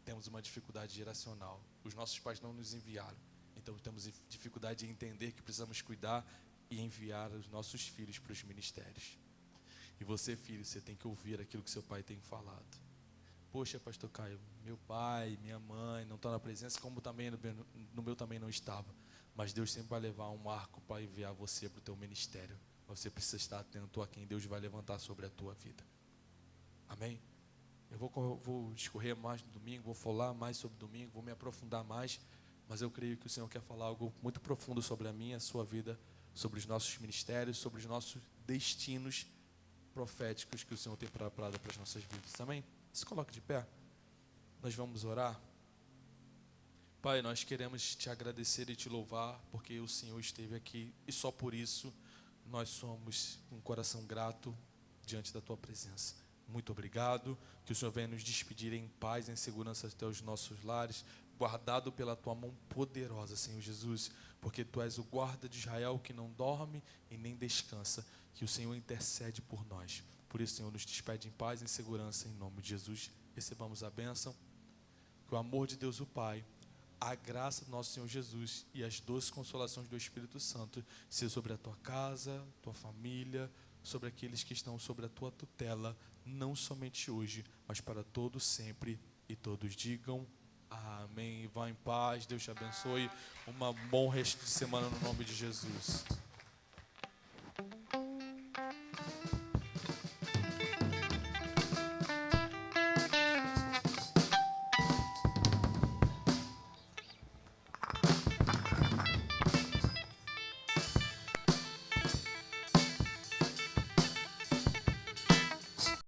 Temos uma dificuldade geracional. Os nossos pais não nos enviaram. Então temos dificuldade em entender que precisamos cuidar e enviar os nossos filhos para os ministérios. E você, filho, você tem que ouvir aquilo que seu pai tem falado. Poxa, pastor Caio, meu pai, minha mãe não estão na presença, como também no meu também não estava. Mas Deus sempre vai levar um arco para enviar você para o teu ministério. Você precisa estar atento a quem Deus vai levantar sobre a tua vida. Amém? Eu vou discorrer mais no domingo, vou falar mais sobre o domingo, vou me aprofundar mais, mas eu creio que o Senhor quer falar algo muito profundo sobre a minha, a sua vida, sobre os nossos ministérios, sobre os nossos destinos proféticos que o Senhor tem preparado para as nossas vidas. Amém? Se coloque de pé. Nós vamos orar. Pai, nós queremos te agradecer e te louvar, porque o Senhor esteve aqui e só por isso nós somos um coração grato diante da tua presença. Muito obrigado, que o Senhor venha nos despedir em paz, em segurança até os nossos lares, guardado pela tua mão poderosa, Senhor Jesus, porque tu és o guarda de Israel que não dorme e nem descansa, que o Senhor intercede por nós. Por isso, Senhor, nos despede em paz e em segurança, em nome de Jesus. Recebamos a bênção, que o amor de Deus o Pai, a graça do nosso Senhor Jesus e as doces consolações do Espírito Santo seja sobre a tua casa, tua família, sobre aqueles que estão sobre a tua tutela, não somente hoje, mas para todos sempre, e todos digam amém. Vá em paz, Deus te abençoe, um bom resto de semana no nome de Jesus.